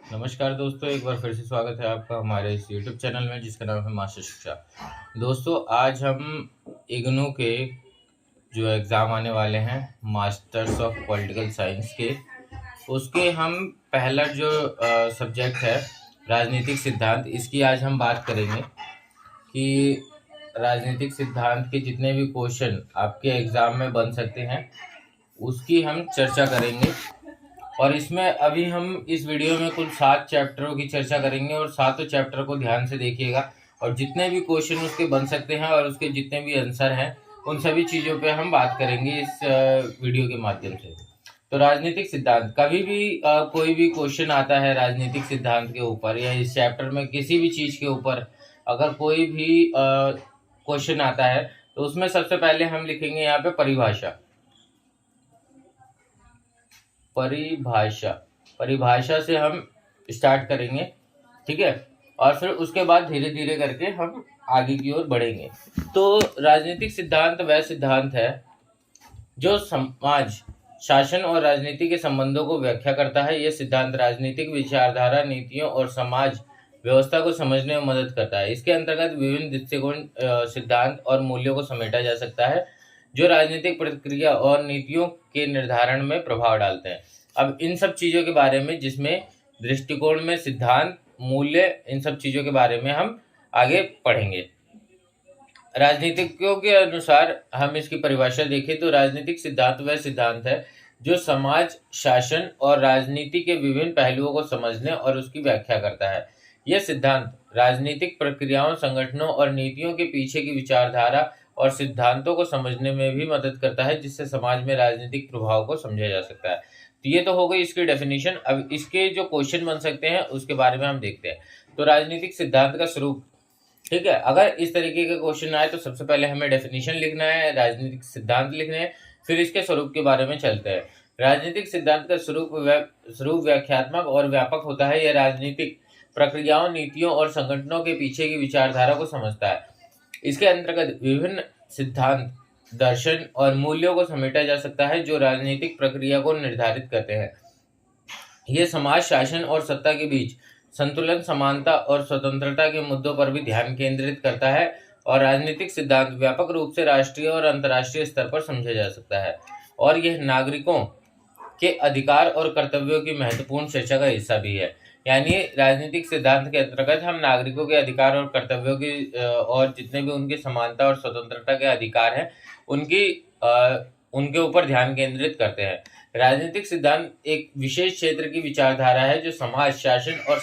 नमस्कार दोस्तों, एक बार फिर से स्वागत है आपका हमारे इस यूट्यूब चैनल में जिसका नाम है मास्टर शिक्षा। दोस्तों, आज हम इग्नू के जो एग्ज़ाम आने वाले हैं मास्टर्स ऑफ पॉलिटिकल साइंस के, उसके हम पहला जो सब्जेक्ट है राजनीतिक सिद्धांत, इसकी आज हम बात करेंगे कि राजनीतिक सिद्धांत के जितने भी क्वेश्चन आपके एग्ज़ाम में बन सकते हैं उसकी हम चर्चा करेंगे। और इसमें अभी हम इस वीडियो में कुल 7 चैप्टरों की चर्चा करेंगे और सातों चैप्टर को ध्यान से देखिएगा और जितने भी क्वेश्चन उसके बन सकते हैं और उसके जितने भी आंसर हैं उन सभी चीज़ों पे हम बात करेंगे इस वीडियो के माध्यम से। तो राजनीतिक सिद्धांत, कभी भी कोई भी क्वेश्चन आता है राजनीतिक सिद्धांत के ऊपर या इस चैप्टर में किसी भी चीज़ के ऊपर अगर कोई भी क्वेश्चन आता है तो उसमें सबसे पहले हम लिखेंगे यहाँ पे परिभाषा। परिभाषा परिभाषा से हम स्टार्ट करेंगे, ठीक है, और फिर उसके बाद धीरे धीरे करके हम आगे की ओर बढ़ेंगे। तो राजनीतिक सिद्धांत वह सिद्धांत है जो समाज, शासन और राजनीति के संबंधों को व्याख्या करता है। यह सिद्धांत राजनीतिक विचारधारा, नीतियों और समाज व्यवस्था को समझने में मदद करता है। इसके अंतर्गत विभिन्न दृष्टिकोण, सिद्धांत और मूल्यों को समेटा जा सकता है जो राजनीतिक प्रक्रिया और नीतियों के निर्धारण में प्रभाव डालते हैं। अब इन सब चीज़ों के बारे में, जिसमें दृष्टिकोण में सिद्धांत, मूल्य, इन सब चीज़ों के बारे में हम आगे पढ़ेंगे। राजनीतिज्ञों के अनुसार हम इसकी परिभाषा देखें तो राजनीतिक सिद्धांत वह सिद्धांत है जो समाज, शासन और राजनीति के विभिन्न पहलुओं को समझने और उसकी व्याख्या करता है। यह सिद्धांत राजनीतिक प्रक्रियाओं, संगठनों और नीतियों के पीछे की विचारधारा और सिद्धांतों को समझने में भी मदद करता है, जिससे समाज में राजनीतिक प्रभाव को समझा जा सकता है। तो ये तो हो गई इसकी डेफिनेशन। अब इसके जो क्वेश्चन बन सकते हैं उसके बारे में हम देखते हैं। तो राजनीतिक सिद्धांत का स्वरूप, ठीक है, अगर इस तरीके के क्वेश्चन आए तो सबसे पहले हमें डेफिनेशन लिखना है, राजनीतिक सिद्धांत लिखने हैं, फिर इसके स्वरूप के बारे में चलते हैं। राजनीतिक सिद्धांत का स्वरूप व्याख्यात्मक और व्यापक होता है। यह राजनीतिक प्रक्रियाओं, नीतियों और संगठनों के पीछे की विचारधारा को समझता है। इसके अंतर्गत विभिन्न सिद्धांत, दर्शन और मूल्यों को समेटा जा सकता है जो राजनीतिक प्रक्रिया को निर्धारित करते हैं। ये समाज, शासन और सत्ता के बीच संतुलन, समानता और स्वतंत्रता के मुद्दों पर भी ध्यान केंद्रित करता है। और राजनीतिक सिद्धांत व्यापक रूप से राष्ट्रीय और अंतर्राष्ट्रीय स्तर पर समझा जा सकता है और यह नागरिकों के अधिकार और कर्तव्यों की महत्वपूर्ण चर्चा का हिस्सा भी है। यानी राजनीतिक सिद्धांत के अंतर्गत हम नागरिकों के अधिकार और कर्तव्यों की और जितने भी उनकी समानता और स्वतंत्रता के अधिकार हैं उनके ऊपर ध्यान केंद्रित करते हैं। राजनीतिक सिद्धांत एक विशेष क्षेत्र की विचारधारा है जो समाज, शासन और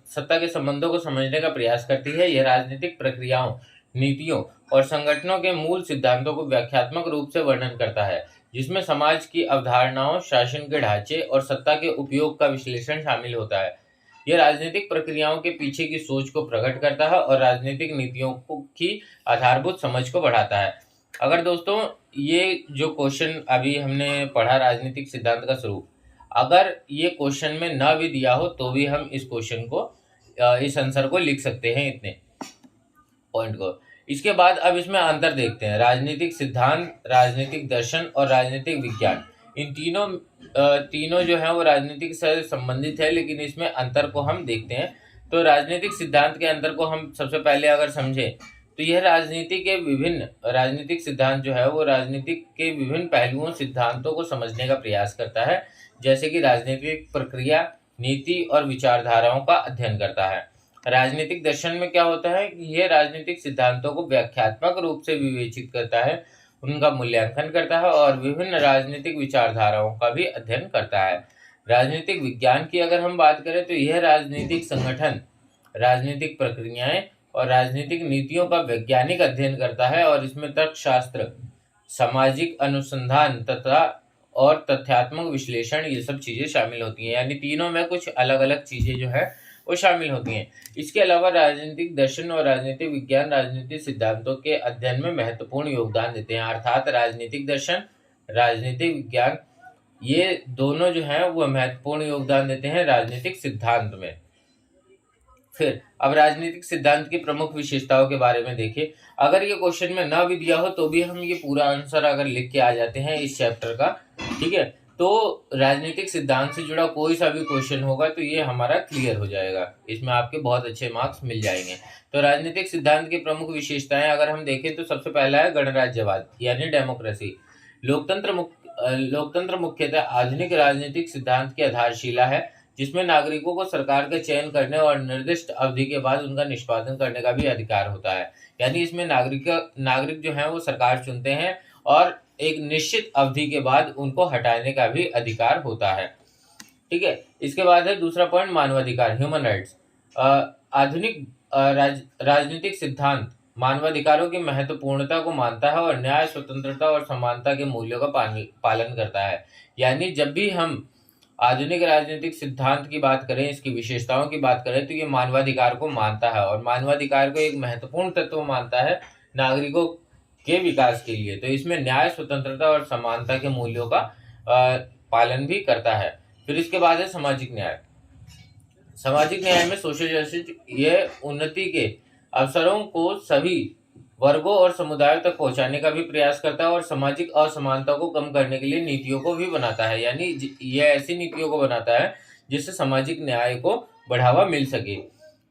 सत्ता के संबंधों को समझने का प्रयास करती है। यह राजनीतिक प्रक्रियाओं, नीतियों और संगठनों के मूल सिद्धांतों को व्याख्यात्मक रूप से वर्णन करता है, जिसमें समाज की अवधारणाओं, शासन के ढांचे और सत्ता के उपयोग का विश्लेषण शामिल होता है। यह राजनीतिक प्रक्रियाओं के पीछे की सोच को प्रकट करता है और राजनीतिक नीतियों की आधारभूत समझ को बढ़ाता है। अगर दोस्तों ये जो क्वेश्चन अभी हमने पढ़ा राजनीतिक सिद्धांत का स्वरूप, अगर ये क्वेश्चन में ना भी दिया हो तो भी हम इस क्वेश्चन को, इस आंसर को लिख सकते हैं, इतने पॉइंट को। इसके बाद अब इसमें अंतर देखते हैं। राजनीतिक सिद्धांत, राजनीतिक दर्शन और राजनीतिक विज्ञान, इन तीनों जो है वो राजनीतिक से संबंधित है, लेकिन इसमें अंतर को हम देखते हैं। तो राजनीतिक सिद्धांत के अंतर को हम सबसे पहले अगर समझें तो यह राजनीतिक सिद्धांत जो है वो राजनीतिक के विभिन्न पहलुओं, सिद्धांतों को समझने का प्रयास करता है, जैसे कि राजनीतिक प्रक्रिया, नीति और विचारधाराओं का अध्ययन करता है। राजनीतिक दर्शन में क्या होता है कि यह राजनीतिक सिद्धांतों को व्याख्यात्मक रूप से विवेचित करता है, उनका मूल्यांकन करता है और विभिन्न राजनीतिक विचारधाराओं का भी अध्ययन करता है। राजनीतिक विज्ञान की अगर हम बात करें तो यह राजनीतिक संगठन, राजनीतिक प्रक्रियाएं और राजनीतिक नीतियों का वैज्ञानिक अध्ययन करता है और इसमें तर्कशास्त्र, सामाजिक अनुसंधान तथा और तथ्यात्मक विश्लेषण, ये सब चीज़ें शामिल होती हैं। यानी तीनों में कुछ अलग अलग चीज़ें जो है वो शामिल होती हैं। इसके अलावा राजनीतिक दर्शन और राजनीतिक विज्ञान राजनीतिक सिद्धांतों के अध्ययन में महत्वपूर्ण योगदान देते हैं। अर्थात राजनीतिक दर्शन, राजनीतिक विज्ञान, ये दोनों जो हैं वो महत्वपूर्ण योगदान देते हैं राजनीतिक सिद्धांत में। फिर अब राजनीतिक सिद्धांत की प्रमुख विशेषताओं के बारे में देखें। अगर ये क्वेश्चन में ना भी दिया हो तो भी हम ये पूरा आंसर अगर लिख के आ जाते हैं इस चैप्टर का, ठीक है, तो राजनीतिक सिद्धांत से जुड़ा कोई सा भी क्वेश्चन होगा तो ये हमारा क्लियर हो जाएगा, इसमें आपके बहुत अच्छे मार्क्स मिल जाएंगे। तो राजनीतिक सिद्धांत की प्रमुख विशेषताएं अगर हम देखें तो सबसे पहला है गणराज्यवाद यानी डेमोक्रेसी। लोकतंत्र मुख्यतः आधुनिक राजनीतिक सिद्धांत की आधारशिला है, जिसमें नागरिकों को सरकार का चयन करने और निर्दिष्ट अवधि के बाद उनका निष्पादन करने का भी अधिकार होता है। यानी इसमें नागरिक जो है वो सरकार चुनते हैं और एक निश्चित अवधि के बाद उनको हटाने का भी अधिकार होता है। ठीक है, इसके बाद है दूसरा पॉइंट मानवाधिकार, ह्यूमन राइट्स। आधुनिक राजनीतिक सिद्धांत मानवाधिकारों की महत्वपूर्णता को मानता है और न्याय, स्वतंत्रता और समानता के मूल्यों का पालन करता है। यानी जब भी हम आधुनिक राजनीतिक सिद्धांत की बात करें, इसकी विशेषताओं की बात करें, तो ये मानवाधिकार को मानता है और मानवाधिकार को एक महत्वपूर्ण तत्व मानता है नागरिकों के विकास के लिए। तो इसमें न्याय, स्वतंत्रता और समानता के मूल्यों का पालन भी करता है। फिर इसके बाद है सामाजिक न्याय। सामाजिक न्याय में सोशल जस्टिस ये उन्नति के अवसरों को सभी वर्गों और समुदायों तक पहुंचाने का भी प्रयास करता है और सामाजिक असमानता को कम करने के लिए नीतियों को भी बनाता है। यानी ये ऐसी नीतियों को बनाता है जिससे सामाजिक न्याय को बढ़ावा मिल सके।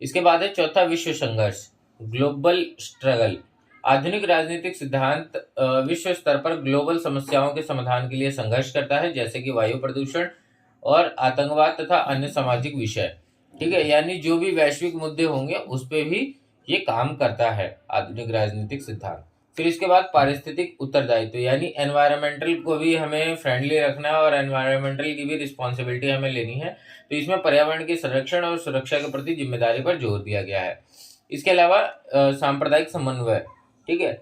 इसके बाद है चौथा विश्व संघर्ष, ग्लोबल स्ट्रगल। आधुनिक राजनीतिक सिद्धांत विश्व स्तर पर ग्लोबल समस्याओं के समाधान के लिए संघर्ष करता है, जैसे कि वायु प्रदूषण और आतंकवाद तथा अन्य सामाजिक विषय। ठीक है, यानी जो भी वैश्विक मुद्दे होंगे उस पे भी ये काम करता है आधुनिक राजनीतिक सिद्धांत। फिर इसके बाद पारिस्थितिक उत्तरदायित्व, यानी एनवायरमेंटल को भी हमें फ्रेंडली रखना है और एनवायरमेंटल की भी रिस्पॉन्सिबिलिटी हमें लेनी है। तो इसमें पर्यावरण के संरक्षण और सुरक्षा के प्रति जिम्मेदारी पर जोर दिया गया है। इसके अलावा सांप्रदायिक समन्वय। ठीक है,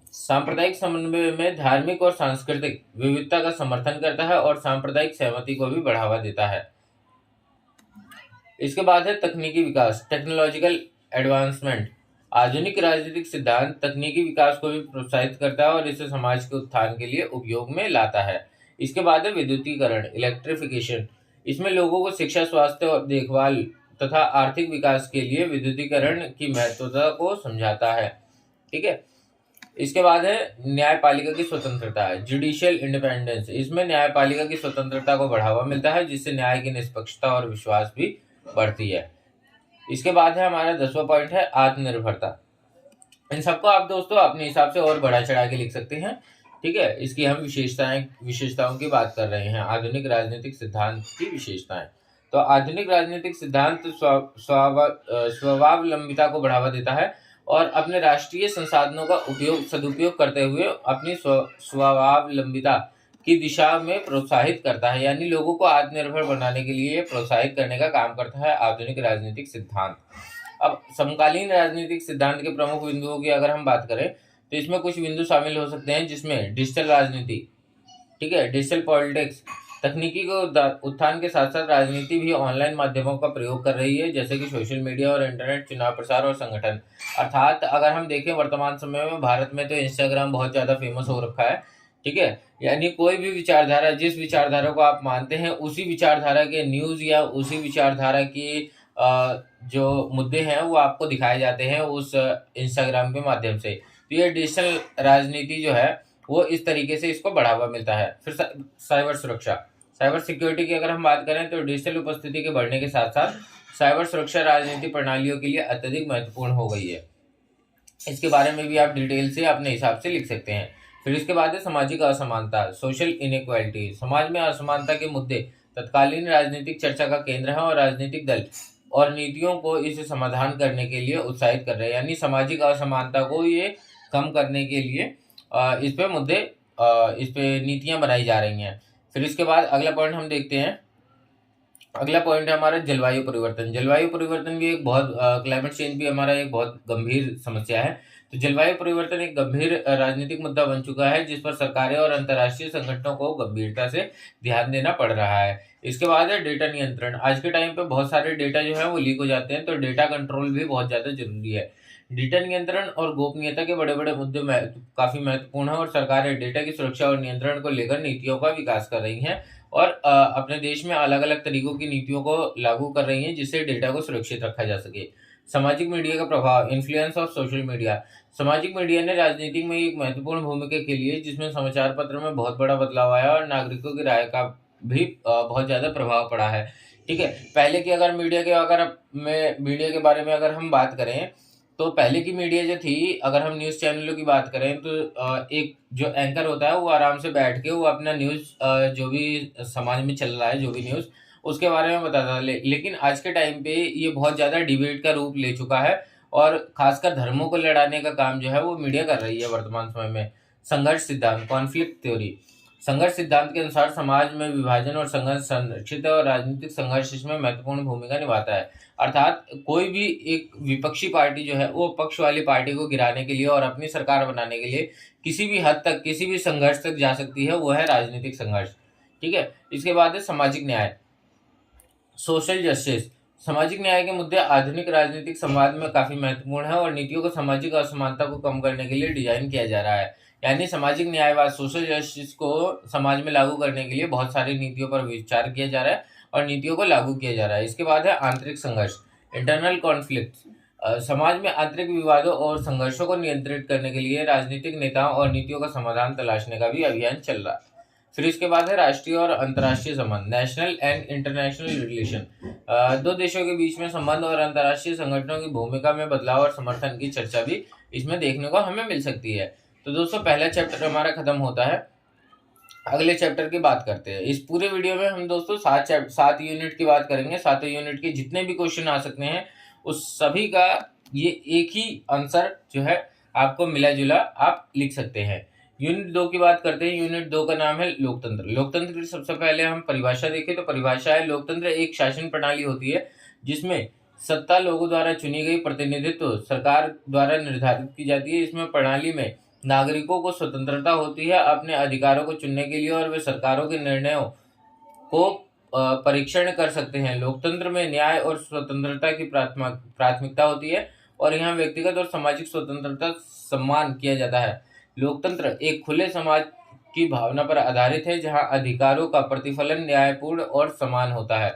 सांप्रदायिक समन्वय में धार्मिक और सांस्कृतिक विविधता का समर्थन करता है और सांप्रदायिक सहमति को भी बढ़ावा देता है। इसके बाद है तकनीकी विकास, टेक्नोलॉजिकल एडवांसमेंट। आधुनिक राजनीतिक सिद्धांत तकनीकी विकास को भी प्रोत्साहित करता है और इसे समाज के उत्थान के लिए उपयोग में लाता है। इसके बाद है विद्युतीकरण, इलेक्ट्रिफिकेशन। इसमें लोगों को शिक्षा, स्वास्थ्य और देखभाल तथा आर्थिक विकास के लिए विद्युतीकरण की महत्वता को समझाता है। ठीक है, इसके बाद है न्यायपालिका की स्वतंत्रता, जुडिशियल इंडिपेंडेंस। इसमें न्यायपालिका की स्वतंत्रता को बढ़ावा मिलता है, जिससे न्याय की निष्पक्षता और विश्वास भी बढ़ती है। इसके बाद है हमारा 10वां पॉइंट है आत्मनिर्भरता। इन सबको आप दोस्तों अपने हिसाब से और बढ़ा चढ़ा के लिख सकते हैं। ठीक है, इसकी हम विशेषताओं की बात कर रहे हैं, आधुनिक राजनीतिक सिद्धांत की विशेषताएं। तो आधुनिक राजनीतिक सिद्धांत स्वावलंबिता को बढ़ावा देता है और अपने राष्ट्रीय संसाधनों का सदुपयोग करते हुए अपनी स्वावलंबिता की दिशा में प्रोत्साहित करता है। यानी लोगों को आत्मनिर्भर बनाने के लिए प्रोत्साहित करने का काम करता है आधुनिक राजनीतिक सिद्धांत। अब समकालीन राजनीतिक सिद्धांत के प्रमुख बिंदुओं की अगर हम बात करें तो इसमें कुछ बिंदु शामिल हो सकते हैं, जिसमें डिजिटल राजनीति। ठीक है, डिजिटल पॉलिटिक्स। तकनीकी को उत्थान के साथ साथ राजनीति भी ऑनलाइन माध्यमों का प्रयोग कर रही है, जैसे कि सोशल मीडिया और इंटरनेट, चुनाव प्रसार और संगठन। अर्थात अगर हम देखें वर्तमान समय में भारत में तो इंस्टाग्राम बहुत ज़्यादा फेमस हो रखा है। ठीक है, यानी कोई भी विचारधारा, जिस विचारधारा को आप मानते हैं उसी विचारधारा के न्यूज़ या उसी विचारधारा की जो मुद्दे हैं वो आपको दिखाए जाते हैं उस इंस्टाग्राम के माध्यम से। तो ये डिजिटल राजनीति जो है वो इस तरीके से इसको बढ़ावा मिलता है। फिर साइबर सुरक्षा, साइबर सिक्योरिटी की अगर हम बात करें तो डिजिटल उपस्थिति के बढ़ने के साथ साथ साइबर सुरक्षा राजनीति प्रणालियों के लिए अत्यधिक महत्वपूर्ण हो गई है। इसके बारे में भी आप डिटेल से अपने हिसाब से लिख सकते हैं। फिर इसके बाद है सामाजिक असमानता, सोशल इनइक्वालिटी। समाज में असमानता के मुद्दे तत्कालीन राजनीतिक चर्चा का केंद्र है और राजनीतिक दल और नीतियों को इसे समाधान करने के लिए उत्साहित कर रहे हैं। यानी सामाजिक असमानता को ये कम करने के लिए इस पे नीतियां बनाई जा रही हैं। फिर इसके बाद अगला पॉइंट हम देखते हैं। अगला पॉइंट है हमारा जलवायु परिवर्तन। जलवायु परिवर्तन भी एक बहुत क्लाइमेट चेंज भी हमारा एक बहुत गंभीर समस्या है। तो जलवायु परिवर्तन एक गंभीर राजनीतिक मुद्दा बन चुका है, जिस पर सरकारें और अंतर्राष्ट्रीय संगठनों को गंभीरता से ध्यान देना पड़ रहा है। इसके बाद है डेटा नियंत्रण। आज के टाइम पे बहुत सारे डेटा जो है वो लीक हो जाते हैं, तो डेटा कंट्रोल भी बहुत ज़्यादा जरूरी है। डेटा नियंत्रण और गोपनीयता के बड़े बड़े मुद्दे काफ़ी महत्वपूर्ण है और सरकारें डेटा की सुरक्षा और नियंत्रण को लेकर नीतियों का विकास कर रही हैं और अपने देश में अलग अलग तरीकों की नीतियों को लागू कर रही हैं, जिससे डेटा को सुरक्षित रखा जा सके। सामाजिक मीडिया का प्रभाव, इन्फ्लुएंस ऑफ सोशल मीडिया। सामाजिक मीडिया ने राजनीति में एक महत्वपूर्ण भूमिका खेली है, जिसमें समाचार पत्र में बहुत बड़ा बदलाव आया और नागरिकों की राय का भी बहुत ज़्यादा प्रभाव पड़ा है। ठीक है, पहले की अगर मीडिया के बारे में अगर हम बात करें, तो पहले की मीडिया जो थी, अगर हम न्यूज़ चैनलों की बात करें, तो एक जो एंकर होता है वो आराम से बैठ के वो अपना न्यूज़ जो भी समाज में चल रहा है, जो भी न्यूज़ उसके बारे में बताता है। लेकिन आज के टाइम पे ये बहुत ज़्यादा डिबेट का रूप ले चुका है और खासकर धर्मों को लड़ाने का काम जो है वो मीडिया कर रही है वर्तमान समय में। संघर्ष सिद्धांत, कॉन्फ्लिक्ट थ्योरी। संघर्ष सिद्धांत के अनुसार समाज में विभाजन और संघर्ष संरक्षित है और राजनीतिक संघर्ष इसमें महत्वपूर्ण भूमिका निभाता है। अर्थात कोई भी एक विपक्षी पार्टी जो है वो पक्ष वाली पार्टी को गिराने के लिए और अपनी सरकार बनाने के लिए किसी भी हद तक, किसी भी संघर्ष तक जा सकती है, वो है राजनीतिक संघर्ष। ठीक है, इसके बाद है सामाजिक न्याय, सोशल जस्टिस। सामाजिक न्याय के मुद्दे आधुनिक राजनीतिक संवाद में काफी महत्वपूर्ण है और नीतियों को सामाजिक असमानता को कम करने के लिए डिजाइन किया जा रहा है। यानी सामाजिक न्यायवाद, सोशल जस्टिस को समाज में लागू करने के लिए बहुत सारी नीतियों पर विचार किया जा रहा है और नीतियों को लागू किया जा रहा है। इसके बाद है आंतरिक संघर्ष, इंटरनल कॉन्फ्लिक्ट। समाज में आंतरिक विवादों और संघर्षों को नियंत्रित करने के लिए राजनीतिक नेताओं और नीतियों का समाधान तलाशने का भी अभियान चल रहा है। फिर इसके बाद है राष्ट्रीय और अंतर्राष्ट्रीय संबंध, नेशनल एंड इंटरनेशनल रिलेशन। दो देशों के बीच में संबंध और अंतर्राष्ट्रीय संगठनों की भूमिका में बदलाव और समर्थन की चर्चा भी इसमें देखने को हमें मिल सकती है। तो दोस्तों, पहला चैप्टर हमारा खत्म होता है। अगले चैप्टर की बात करते हैं। इस पूरे वीडियो में हम दोस्तों 7 यूनिट की बात करेंगे। 7 यूनिट के जितने भी क्वेश्चन आ सकते हैं उस सभी का ये एक ही आंसर जो है आपको मिला जुला आप लिख सकते हैं। यूनिट 2 की बात करते हैं। यूनिट 2 का नाम है लोकतंत्र। लोकतंत्र की सबसे पहले हम परिभाषा देखें तो परिभाषा है, लोकतंत्र एक शासन प्रणाली होती है जिसमें सत्ता लोगों द्वारा चुनी गई प्रतिनिधित्व सरकार द्वारा निर्धारित की जाती है। इसमें प्रणाली में नागरिकों को स्वतंत्रता होती है अपने अधिकारों को चुनने के लिए और वे सरकारों के निर्णयों को परीक्षण कर सकते हैं। लोकतंत्र में न्याय और स्वतंत्रता की प्राथमिकता होती है और यहाँ व्यक्तिगत और सामाजिक स्वतंत्रता सम्मान किया जाता है। लोकतंत्र एक खुले समाज की भावना पर आधारित है जहाँ अधिकारों का प्रतिफलन न्यायपूर्ण और समान होता है।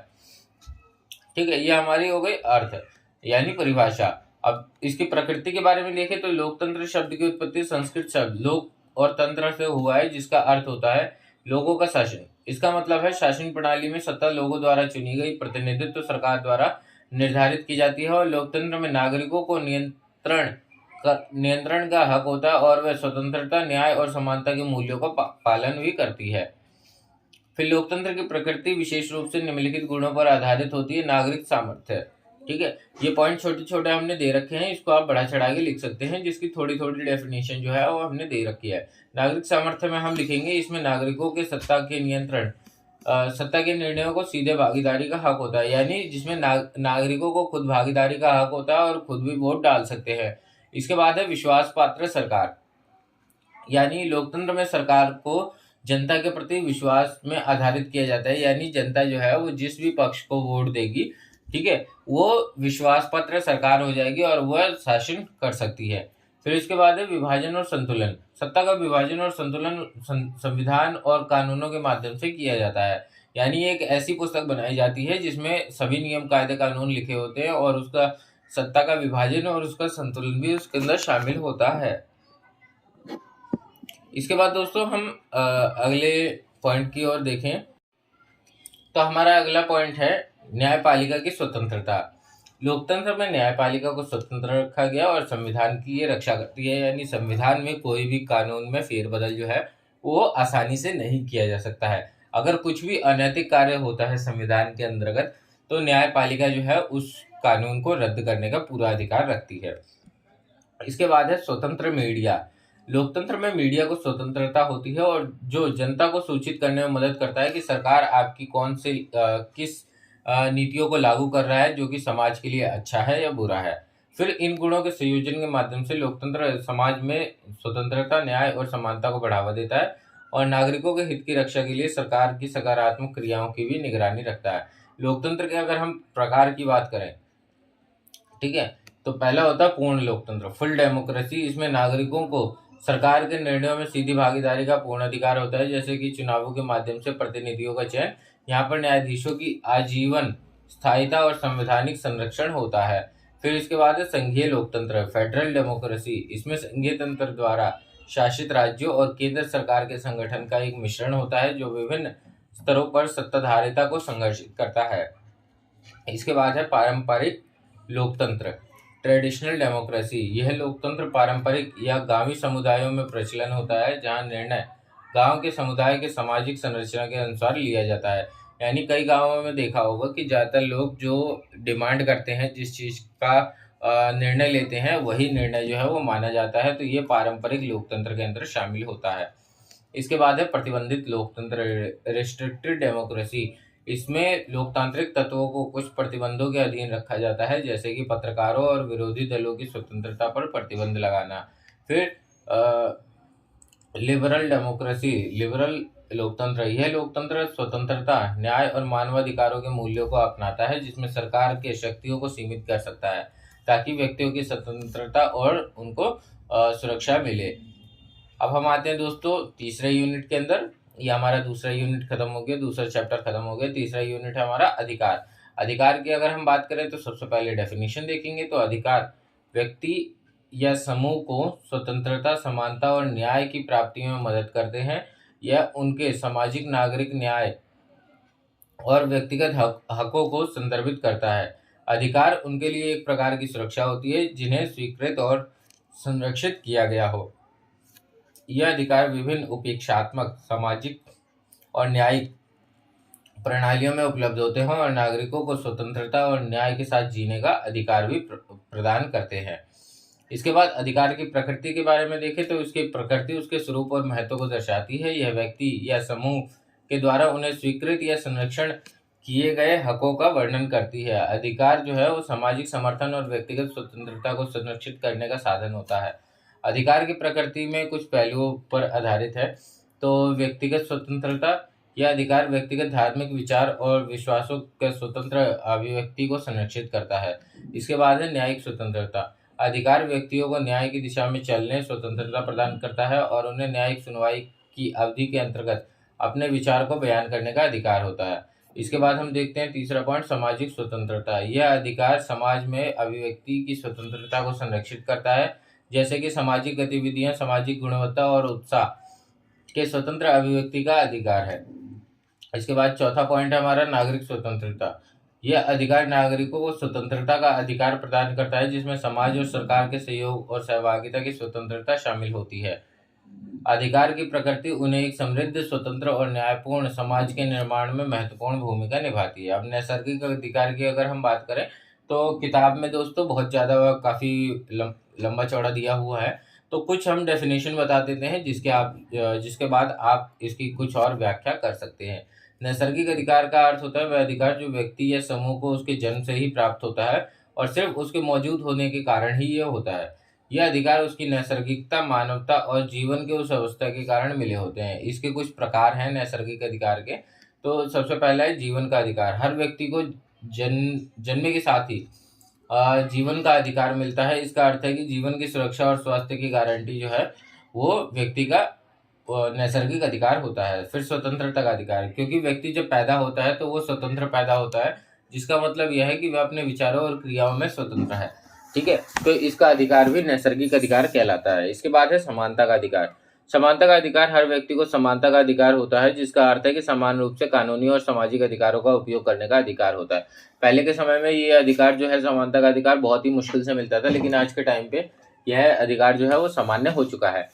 ठीक है, ये हमारी हो गई अर्थ यानी परिभाषा। अब इसकी प्रकृति के बारे में देखें तो लोकतंत्र शब्द की उत्पत्ति संस्कृत शब्द लोक और तंत्र से हुआ है, जिसका अर्थ होता है लोगों का शासन। इसका मतलब है शासन प्रणाली में सत्ता लोगों द्वारा चुनी गई प्रतिनिधित्व सरकार द्वारा निर्धारित की जाती है और लोकतंत्र में नागरिकों को नियंत्रण का हक होता है और वह स्वतंत्रता, न्याय और समानता के मूल्यों का पालन भी करती है। फिर लोकतंत्र की प्रकृति विशेष रूप से निम्नलिखित गुणों पर आधारित होती है। नागरिक सामर्थ्य। ठीक है, ये पॉइंट छोटे छोटे हमने दे रखे हैं, इसको आप बढ़ा चढ़ा के लिख सकते हैं, जिसकी थोड़ी थोड़ी डेफिनेशन जो है वो हमने दे रखी है। नागरिक सामर्थ्य में हम लिखेंगे इसमें नागरिकों के सत्ता के निर्णयों को सीधे भागीदारी का हक होता है, यानी जिसमें नागरिकों को खुद भागीदारी का हक होता है और खुद भी वोट डाल सकते हैं। इसके बाद है विश्वास पात्र सरकार, यानी लोकतंत्र में सरकार को जनता के प्रति विश्वास में आधारित किया जाता है, यानी जनता जो है वो जिस भी पक्ष को वोट देगी, ठीक है, वो विश्वास पात्र सरकार हो जाएगी और वह शासन कर सकती है। फिर इसके बाद है विभाजन और संतुलन। सत्ता का विभाजन और संतुलन संविधान और कानूनों के माध्यम से किया जाता है, यानी एक ऐसी पुस्तक बनाई जाती है जिसमें सभी नियम कायदे कानून लिखे होते हैं और उसका सत्ता का विभाजन और उसका संतुलन भी उसके अंदर शामिल होता है। इसके बाद दोस्तों हम अगले पॉइंट की ओर देखें तो हमारा अगला पॉइंट है न्यायपालिका की स्वतंत्रता। लोकतंत्र में न्यायपालिका को स्वतंत्र रखा गया और संविधान की ये रक्षा करती है, यानी संविधान में कोई भी कानून में फेरबदल जो है वो आसानी से नहीं किया जा सकता है। अगर कुछ भी अनैतिक कार्य होता है संविधान के अंतर्गत तो न्यायपालिका जो है उस कानून को रद्द करने का पूरा अधिकार रखती है। इसके बाद है स्वतंत्र मीडिया। लोकतंत्र में मीडिया को स्वतंत्रता होती है और जो जनता को सूचित करने में मदद करता है कि सरकार आपकी किस नीतियों को लागू कर रहा है जो कि समाज के लिए अच्छा है या बुरा है। फिर इन गुणों के संयोजन के माध्यम से लोकतंत्र समाज में स्वतंत्रता, न्याय और समानता को बढ़ावा देता है और नागरिकों के हित की रक्षा के लिए सरकार की सकारात्मक क्रियाओं की भी निगरानी रखता है। लोकतंत्र के अगर हम प्रकार की बात करें, ठीक है, तो पहला होता है पूर्ण लोकतंत्र, फुल डेमोक्रेसी। इसमें नागरिकों को सरकार के निर्णयों में सीधी भागीदारी का पूर्ण अधिकार होता है, जैसे कि चुनावों के माध्यम से प्रतिनिधियों का चयन। यहाँ पर न्यायाधीशों की आजीवन स्थायिता और संवैधानिक संरक्षण होता है। फिर इसके बाद है संघीय लोकतंत्र, फेडरल डेमोक्रेसी। इसमें संघीय तंत्र द्वारा शासित राज्यों और केंद्र सरकार के संगठन का एक मिश्रण होता है जो विभिन्न स्तरों पर सत्ताधारिता को संघर्षित करता है। इसके बाद है पारंपरिक लोकतंत्र, ट्रेडिशनल डेमोक्रेसी। यह लोकतंत्र पारंपरिक या गांवी समुदायों में प्रचलन होता है, जहां निर्णय गांव के समुदाय के सामाजिक संरचना के अनुसार लिया जाता है। यानी कई गांवों में देखा होगा कि ज़्यादातर लोग जो डिमांड करते हैं, जिस चीज़ का निर्णय लेते हैं, वही निर्णय जो है वो माना जाता है। तो ये पारंपरिक लोकतंत्र के अंदर शामिल होता है। इसके बाद है प्रतिबंधित लोकतंत्र, रिस्ट्रिक्टेड डेमोक्रेसी। इसमें लोकतांत्रिक तत्वों को कुछ प्रतिबंधों के अधीन रखा जाता है, जैसे कि पत्रकारों और विरोधी दलों की स्वतंत्रता पर प्रतिबंध लगाना। फिर लिबरल डेमोक्रेसी, लिबरल लोकतंत्र। यह लोकतंत्र स्वतंत्रता, न्याय और मानवाधिकारों के मूल्यों को अपनाता है, जिसमें सरकार के शक्तियों को सीमित कर सकता है ताकि व्यक्तियों की स्वतंत्रता और उनको सुरक्षा मिले। अब हम आते हैं दोस्तों तीसरे यूनिट के अंदर। ये हमारा दूसरा यूनिट खत्म हो गया, दूसरा चैप्टर खत्म हो गया। तीसरा यूनिट है हमारा अधिकार। अधिकार की अगर हम बात करें तो सबसे पहले डेफिनेशन देखेंगे। तो अधिकार व्यक्ति या समूह को स्वतंत्रता, समानता और न्याय की प्राप्ति में मदद करते हैं। यह उनके सामाजिक, नागरिक न्याय और व्यक्तिगत हकों को संदर्भित करता है। अधिकार उनके लिए एक प्रकार की सुरक्षा होती है जिन्हें स्वीकृत और संरक्षित किया गया हो। यह अधिकार विभिन्न उपेक्षात्मक, सामाजिक और न्यायिक प्रणालियों में उपलब्ध होते हैं और नागरिकों को स्वतंत्रता और न्याय के साथ जीने का अधिकार भी प्रदान करते हैं। इसके बाद अधिकार की प्रकृति के बारे में देखें तो इसकी प्रकृति उसके स्वरूप और महत्व को दर्शाती है। यह व्यक्ति या समूह के द्वारा उन्हें स्वीकृत या संरक्षण किए गए हकों का वर्णन करती है। अधिकार जो है वो सामाजिक समर्थन और व्यक्तिगत स्वतंत्रता को संरक्षित करने का साधन होता है। अधिकार की प्रकृति में कुछ पहलुओं पर आधारित है। तो व्यक्तिगत स्वतंत्रता, यह अधिकार व्यक्तिगत धार्मिक विचार और विश्वासों के स्वतंत्र अभिव्यक्ति को संरक्षित करता है। इसके बाद है न्यायिक स्वतंत्रता। अधिकार व्यक्तियों को न्याय की दिशा में चलने स्वतंत्रता प्रदान करता है और उन्हें न्यायिक सुनवाई की अवधि के अंतर्गत अपने विचार को बयान करने का अधिकार होता है। इसके बाद हम देखते हैं तीसरा पॉइंट, सामाजिक स्वतंत्रता। यह अधिकार समाज में अभिव्यक्ति की स्वतंत्रता को संरक्षित करता है, जैसे कि सामाजिक गतिविधियां, सामाजिक गुणवत्ता और उत्साह के स्वतंत्र अभिव्यक्ति का अधिकार है। इसके बाद चौथा पॉइंट है हमारा नागरिक स्वतंत्रता। यह अधिकार नागरिकों को स्वतंत्रता का अधिकार प्रदान करता है, जिसमें समाज और सरकार के सहयोग और सहभागिता की स्वतंत्रता शामिल होती है। अधिकार की प्रकृति उन्हें एक समृद्ध, स्वतंत्र और न्यायपूर्ण समाज के निर्माण में महत्वपूर्ण भूमिका निभाती है। अब नैसर्गिक अधिकार की अगर हम बात करें तो किताब में दोस्तों बहुत ज़्यादा काफ़ी लंबा चौड़ा दिया हुआ है, तो कुछ हम डेफिनेशन बता देते हैं जिसके बाद आप इसकी कुछ और व्याख्या कर सकते हैं। नैसर्गिक अधिकार का अर्थ होता है वह अधिकार जो व्यक्ति या समूह को उसके जन्म से ही प्राप्त होता है और सिर्फ उसके मौजूद होने के कारण ही यह होता है। यह अधिकार उसकी नैसर्गिकता, मानवता और जीवन के उस अवस्था के कारण मिले होते हैं। इसके कुछ प्रकार हैं नैसर्गिक अधिकार के। तो सबसे पहला है जीवन का अधिकार। हर व्यक्ति को जन्म के साथ ही जीवन का अधिकार मिलता है। इसका अर्थ है कि जीवन की सुरक्षा और स्वास्थ्य की गारंटी जो है वो व्यक्ति का नैसर्गिक अधिकार होता है। फिर स्वतंत्रता का अधिकार, क्योंकि व्यक्ति जब पैदा होता है तो वो स्वतंत्र पैदा होता है, जिसका मतलब यह है कि वह अपने विचारों और क्रियाओं में स्वतंत्र है। ठीक है, तो इसका अधिकार भी नैसर्गिक अधिकार कहलाता है। इसके बाद है समानता का अधिकार। समानता का अधिकार, हर व्यक्ति को समानता का अधिकार होता है, जिसका अर्थ है कि समान रूप से कानूनी और सामाजिक अधिकारों का उपयोग करने का अधिकार होता है। पहले के समय में ये अधिकार जो है, समानता का अधिकार बहुत ही मुश्किल से मिलता था, लेकिन आज के टाइम पे यह अधिकार जो है वो सामान्य हो चुका है।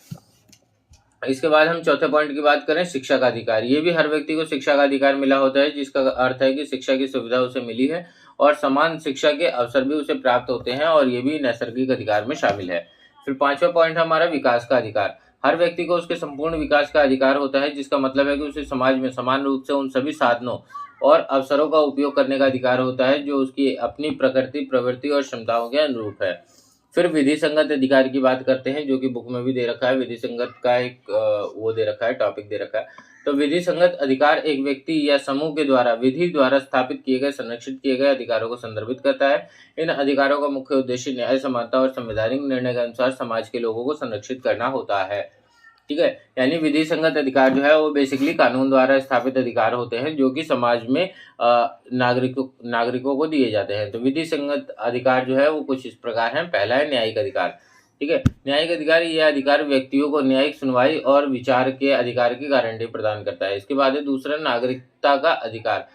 इसके बाद हम चौथे पॉइंट की बात करें, शिक्षा का अधिकार। ये भी हर व्यक्ति को शिक्षा का अधिकार मिला होता है, जिसका अर्थ है कि शिक्षा की सुविधा उसे मिली है और समान शिक्षा के अवसर भी उसे प्राप्त होते हैं, और ये भी नैसर्गिक अधिकार में शामिल है। फिर पांचवा पॉइंट है हमारा विकास का अधिकार। हर व्यक्ति को उसके संपूर्ण विकास का अधिकार होता है, जिसका मतलब है कि उसे समाज में समान रूप से उन सभी साधनों और अवसरों का उपयोग करने का अधिकार होता है जो उसकी अपनी प्रकृति, प्रवृत्ति और क्षमताओं के अनुरूप है। फिर विधि संगत अधिकार की बात करते हैं, जो कि बुक में भी दे रखा है। विधि संगत का एक वो दे रखा है, टॉपिक दे रखा है। तो विधि संगत अधिकार एक व्यक्ति या समूह के द्वारा विधि द्वारा स्थापित किए गए, संरक्षित किए गए अधिकारों को संदर्भित करता है। इन अधिकारों का मुख्य उद्देश्य न्याय, समानता और संवैधानिक निर्णय के अनुसार समाज के लोगों को संरक्षित करना होता है। ठीक है। यानी विधि संगत अधिकार जो है वो बेसिकली कानून द्वारा स्थापित अधिकार होते हैं जो कि समाज में नागरिकों को दिए जाते हैं। तो विधि संगत अधिकार जो है वो कुछ इस प्रकार हैं। पहला है न्यायिक अधिकार। ठीक है। न्यायिक अधिकार, यह अधिकार व्यक्तियों को न्यायिक सुनवाई और विचार के अधिकार की गारंटी प्रदान करता है। इसके बाद है दूसरा नागरिकता का अधिकार।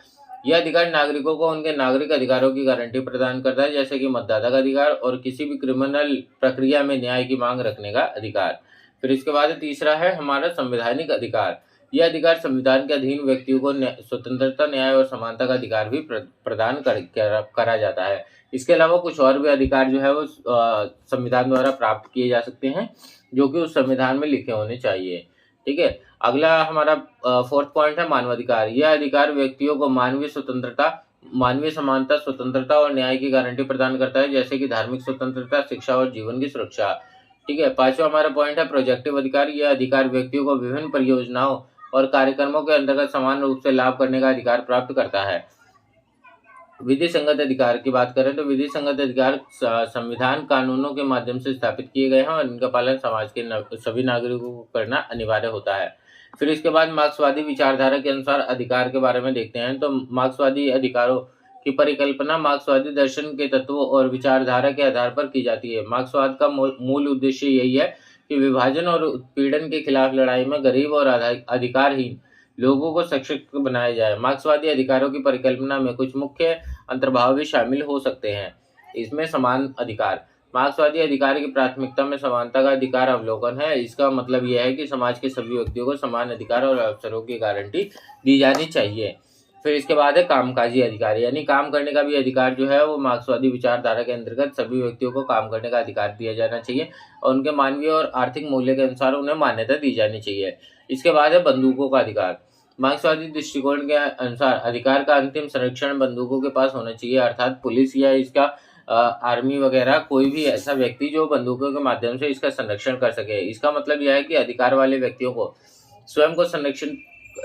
यह अधिकार नागरिकों को उनके नागरिक अधिकारों की गारंटी प्रदान करता है, जैसे कि मतदाता का अधिकार और किसी भी क्रिमिनल प्रक्रिया में न्याय की मांग रखने का अधिकार। फिर इसके बाद तीसरा है हमारा संवैधानिक अधिकार। यह अधिकार संविधान के अधीन व्यक्तियों को स्वतंत्रता, न्याय और समानता का अधिकार भी प्रदान करा जाता है। इसके अलावा कुछ और भी अधिकार जो है वो संविधान द्वारा प्राप्त किए जा सकते हैं, जो कि उस संविधान में लिखे होने चाहिए। ठीक है। अगला हमारा फोर्थ पॉइंट है मानवाधिकार। यह अधिकार व्यक्तियों को मानवीय स्वतंत्रता, मानवीय समानता, स्वतंत्रता और न्याय की गारंटी प्रदान करता है, जैसे कि धार्मिक स्वतंत्रता, शिक्षा और जीवन की सुरक्षा। ठीक है। पांचवा हमारा पॉइंट है प्रोजेक्टिव अधिकार। यह अधिकार व्यक्तियों को विभिन्न परियोजनाओं और कार्यक्रमों के अंतर्गत समान रूप से लाभ करने का अधिकार प्राप्त करता है। विधि संगत अधिकार की बात करें तो विधि संगत अधिकार संविधान कानूनों के माध्यम से स्थापित किए गए हैं और इनका पालन समाज के सभी नागरिकों को करना अनिवार्य होता है। फिर इसके बाद मार्क्सवादी विचारधारा के अनुसार अधिकार के बारे में देखते हैं। तो मार्क्सवादी अधिकारों की परिकल्पना मार्क्सवादी दर्शन के तत्वों और विचारधारा के आधार पर की जाती है। मार्क्सवाद का मूल उद्देश्य यही है कि विभाजन और उत्पीड़न के खिलाफ लड़ाई में गरीब और अधिकारहीन लोगों को सशक्त बनाया जाए। मार्क्सवादी अधिकारों की परिकल्पना में कुछ मुख्य अंतर्भाव भी शामिल हो सकते हैं। इसमें समान अधिकार। मार्क्सवादी अधिकार की प्राथमिकता में समानता का अधिकार अवलोकन है। इसका मतलब यह है कि समाज के सभी व्यक्तियों को समान अधिकार और अवसरों की गारंटी दी जानी चाहिए। फिर इसके बाद है कामकाजी अधिकार, यानी काम करने का भी अधिकार जो है वो मार्क्सवादी विचारधारा के अंतर्गत सभी व्यक्तियों को काम करने का अधिकार दिया जाना चाहिए और उनके मानवीय और आर्थिक मूल्य के अनुसार उन्हें मान्यता दी जानी चाहिए। इसके बाद है बंदूकों का अधिकार। मार्क्सवादी दृष्टिकोण के अनुसार अधिकार का अंतिम संरक्षण बंदूकों के पास होना चाहिए, अर्थात पुलिस या इसका आर्मी वगैरह कोई भी ऐसा व्यक्ति जो बंदूकों के माध्यम से इसका संरक्षण कर सके। इसका मतलब यह है कि अधिकार वाले व्यक्तियों को स्वयं को संरक्षण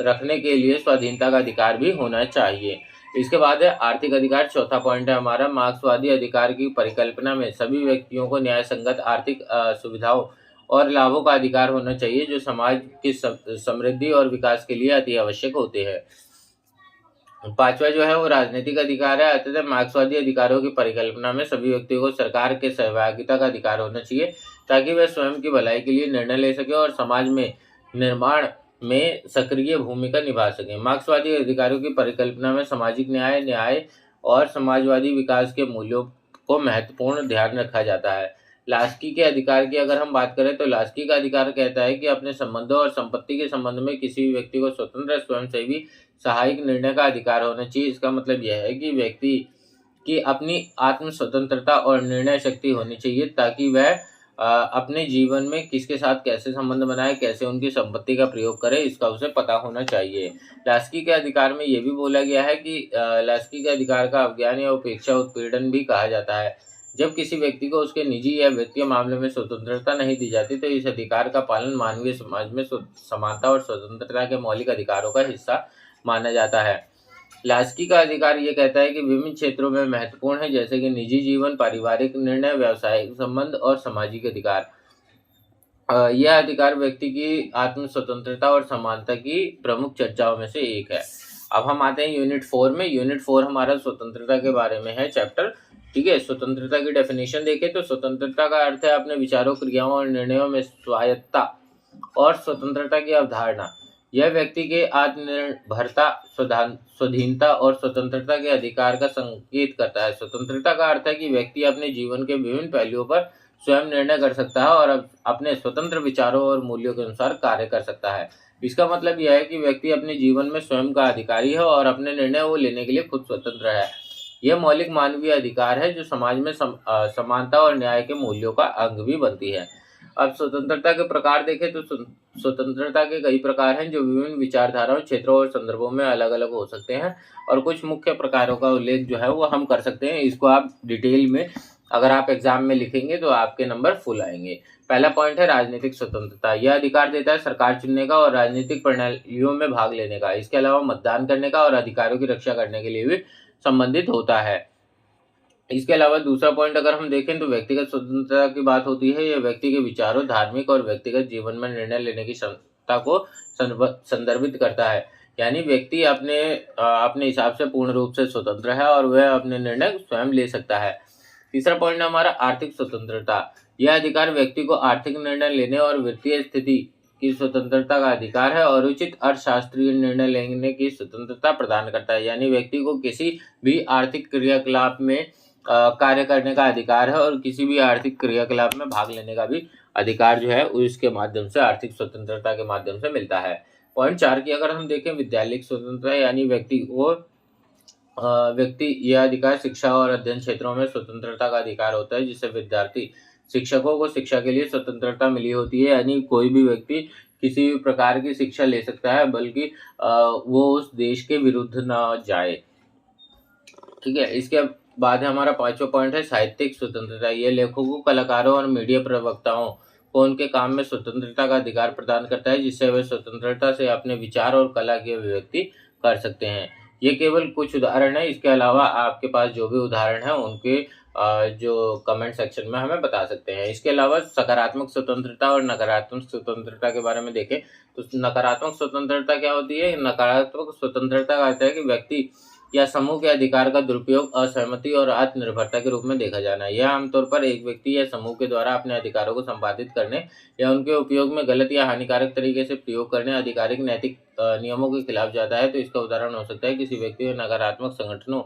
रखने के लिए स्वाधीनता का अधिकार भी होना चाहिए। इसके बाद है आर्थिक अधिकार। चौथा पॉइंट है हमारा मार्क्सवादी अधिकार की परिकल्पना में सभी व्यक्तियों को न्याय संगत आर्थिक सुविधाओं और लाभों का अधिकार होना चाहिए, जो समाज की समृद्धि और विकास के लिए अति आवश्यक होते हैं। पांचवा जो है वो राजनीतिक अधिकार है। अतः मार्क्सवादी अधिकारों की परिकल्पना में सभी व्यक्तियों को सरकार के सहभागिता का अधिकार होना चाहिए, ताकि वह स्वयं की भलाई के लिए निर्णय ले सके और समाज में निर्माण में सक्रिय भूमिका निभा सके। मार्क्सवादी अधिकारों की परिकल्पना में सामाजिक न्याय और समाजवादी विकास के मूल्यों को महत्वपूर्ण ध्यान रखा जाता है। लास्की के अधिकार की अगर हम बात करें तो लास्की का अधिकार कहता है कि अपने संबंधों और संपत्ति के संबंध में किसी भी व्यक्ति को स्वतंत्र, स्वयंसेवी, सहायक निर्णय का अधिकार होना चाहिए। इसका मतलब यह है कि व्यक्ति की अपनी आत्म स्वतंत्रता और निर्णय शक्ति होनी चाहिए, ताकि वह अपने जीवन में किसके साथ कैसे संबंध बनाए, कैसे उनकी संपत्ति का प्रयोग करे, इसका उसे पता होना चाहिए। लास्की के अधिकार में यह भी बोला गया है कि लास्की के अधिकार का अवज्ञान या उपेक्षा उत्पीड़न भी कहा जाता है। जब किसी व्यक्ति को उसके निजी या वित्तीय मामले में स्वतंत्रता नहीं दी जाती, तो इस अधिकार का पालन मानवीय समाज में समानता और स्वतंत्रता के मौलिक अधिकारों का हिस्सा माना जाता है। लास्की का अधिकार ये कहता है कि विभिन्न क्षेत्रों में महत्वपूर्ण है, जैसे कि निजी जीवन, पारिवारिक निर्णय, व्यावसायिक संबंध और सामाजिक अधिकार। यह अधिकार व्यक्ति की आत्म स्वतंत्रता और समानता की प्रमुख चर्चाओं में से एक है। अब हम आते हैं यूनिट 4 में। यूनिट 4 हमारा स्वतंत्रता के बारे में है चैप्टर। ठीक है। स्वतंत्रता की डेफिनेशन देखें तो स्वतंत्रता का अर्थ है अपने विचारों, क्रियाओं और निर्णयों में स्वायत्तता और स्वतंत्रता की अवधारणा। यह व्यक्ति के आत्मनिर्भरता, स्वाधीनता और स्वतंत्रता के अधिकार का संकेत करता है। स्वतंत्रता का अर्थ है कि व्यक्ति अपने जीवन के विभिन्न पहलुओं पर स्वयं निर्णय कर सकता है और अपने स्वतंत्र विचारों और मूल्यों के अनुसार कार्य कर सकता है। इसका मतलब यह है कि व्यक्ति अपने जीवन में स्वयं का अधिकारी है और अपने निर्णय वो लेने के लिए खुद स्वतंत्र है। यह मौलिक मानवीय अधिकार है जो समाज में समानता और न्याय के मूल्यों का अंग भी बनती है। अब स्वतंत्रता के प्रकार देखें तो स्वतंत्रता के कई प्रकार हैं, जो विभिन्न विचारधाराओं, क्षेत्रों और संदर्भों में अलग अलग हो सकते हैं, और कुछ मुख्य प्रकारों का उल्लेख जो है वो हम कर सकते हैं। इसको आप डिटेल में अगर आप एग्जाम में लिखेंगे तो आपके नंबर फुल आएंगे। पहला पॉइंट है राजनीतिक स्वतंत्रता। यह अधिकार देता है सरकार चुनने का और राजनीतिक प्रणालियों में भाग लेने का। इसके अलावा मतदान करने का और अधिकारों की रक्षा करने के लिए भी संबंधित होता है। इसके अलावा दूसरा पॉइंट अगर हम देखें तो व्यक्तिगत स्वतंत्रता की बात होती है। यह व्यक्ति के विचारों, धार्मिक और व्यक्तिगत जीवन में निर्णय लेने की क्षमता को संदर्भित करता है। यानी व्यक्ति अपने हिसाब से पूर्ण रूप से स्वतंत्र है और वह अपने निर्णय स्वयं ले सकता है। तीसरा पॉइंट है हमारा आर्थिक स्वतंत्रता। यह अधिकार व्यक्ति को आर्थिक निर्णय लेने और वित्तीय स्थिति की स्वतंत्रता का अधिकार है और उचित अर्थशास्त्रीय निर्णय लेने की स्वतंत्रता प्रदान करता है। यानी व्यक्ति को किसी भी आर्थिक क्रियाकलाप में कार्य करने का अधिकार है और किसी भी आर्थिक क्रियाकलाप में भाग लेने का भी अधिकार जो है उसके माध्यम से, आर्थिक स्वतंत्रता के माध्यम से मिलता है। पॉइंट 4 की अगर हम देखें, विद्यालयिक स्वतंत्रता, यानी व्यक्ति यह अधिकार शिक्षा और अध्ययन क्षेत्रों में स्वतंत्रता का अधिकार होता है, जिससे विद्यार्थी शिक्षकों को शिक्षा के लिए स्वतंत्रता मिली होती है। यानी कोई भी व्यक्ति किसी भी प्रकार की शिक्षा ले सकता है, बल्कि वो उस देश के विरुद्ध ना जाए। ठीक है। इसके बाद है हमारा 5वां पॉइंट है साहित्यिक स्वतंत्रता। ये लेखकों, कलाकारों और मीडिया प्रवक्ताओं को उनके काम में स्वतंत्रता का अधिकार प्रदान करता है, जिससे वे स्वतंत्रता से अपने विचार और कला की अभिव्यक्ति कर सकते हैं। ये केवल कुछ उदाहरण है। इसके अलावा आपके पास जो भी उदाहरण है उनके जो कमेंट सेक्शन में हमें बता सकते हैं। इसके अलावा सकारात्मक स्वतंत्रता और नकारात्मक स्वतंत्रता के बारे में देखें तो नकारात्मक स्वतंत्रता क्या होती है? नकारात्मक स्वतंत्रता का अर्थ है कि व्यक्ति या समूह के अधिकार का दुरुपयोग, असहमति और आत्मनिर्भरता के रूप में देखा जाना है। यह आमतौर पर एक व्यक्ति या समूह के द्वारा अपने अधिकारों को संपादित करने या उनके उपयोग में गलत या हानिकारक तरीके से प्रयोग करने, आधिकारिक नैतिक नियमों के खिलाफ जाता है। तो इसका उदाहरण हो सकता है किसी व्यक्ति या नकारात्मक संगठनों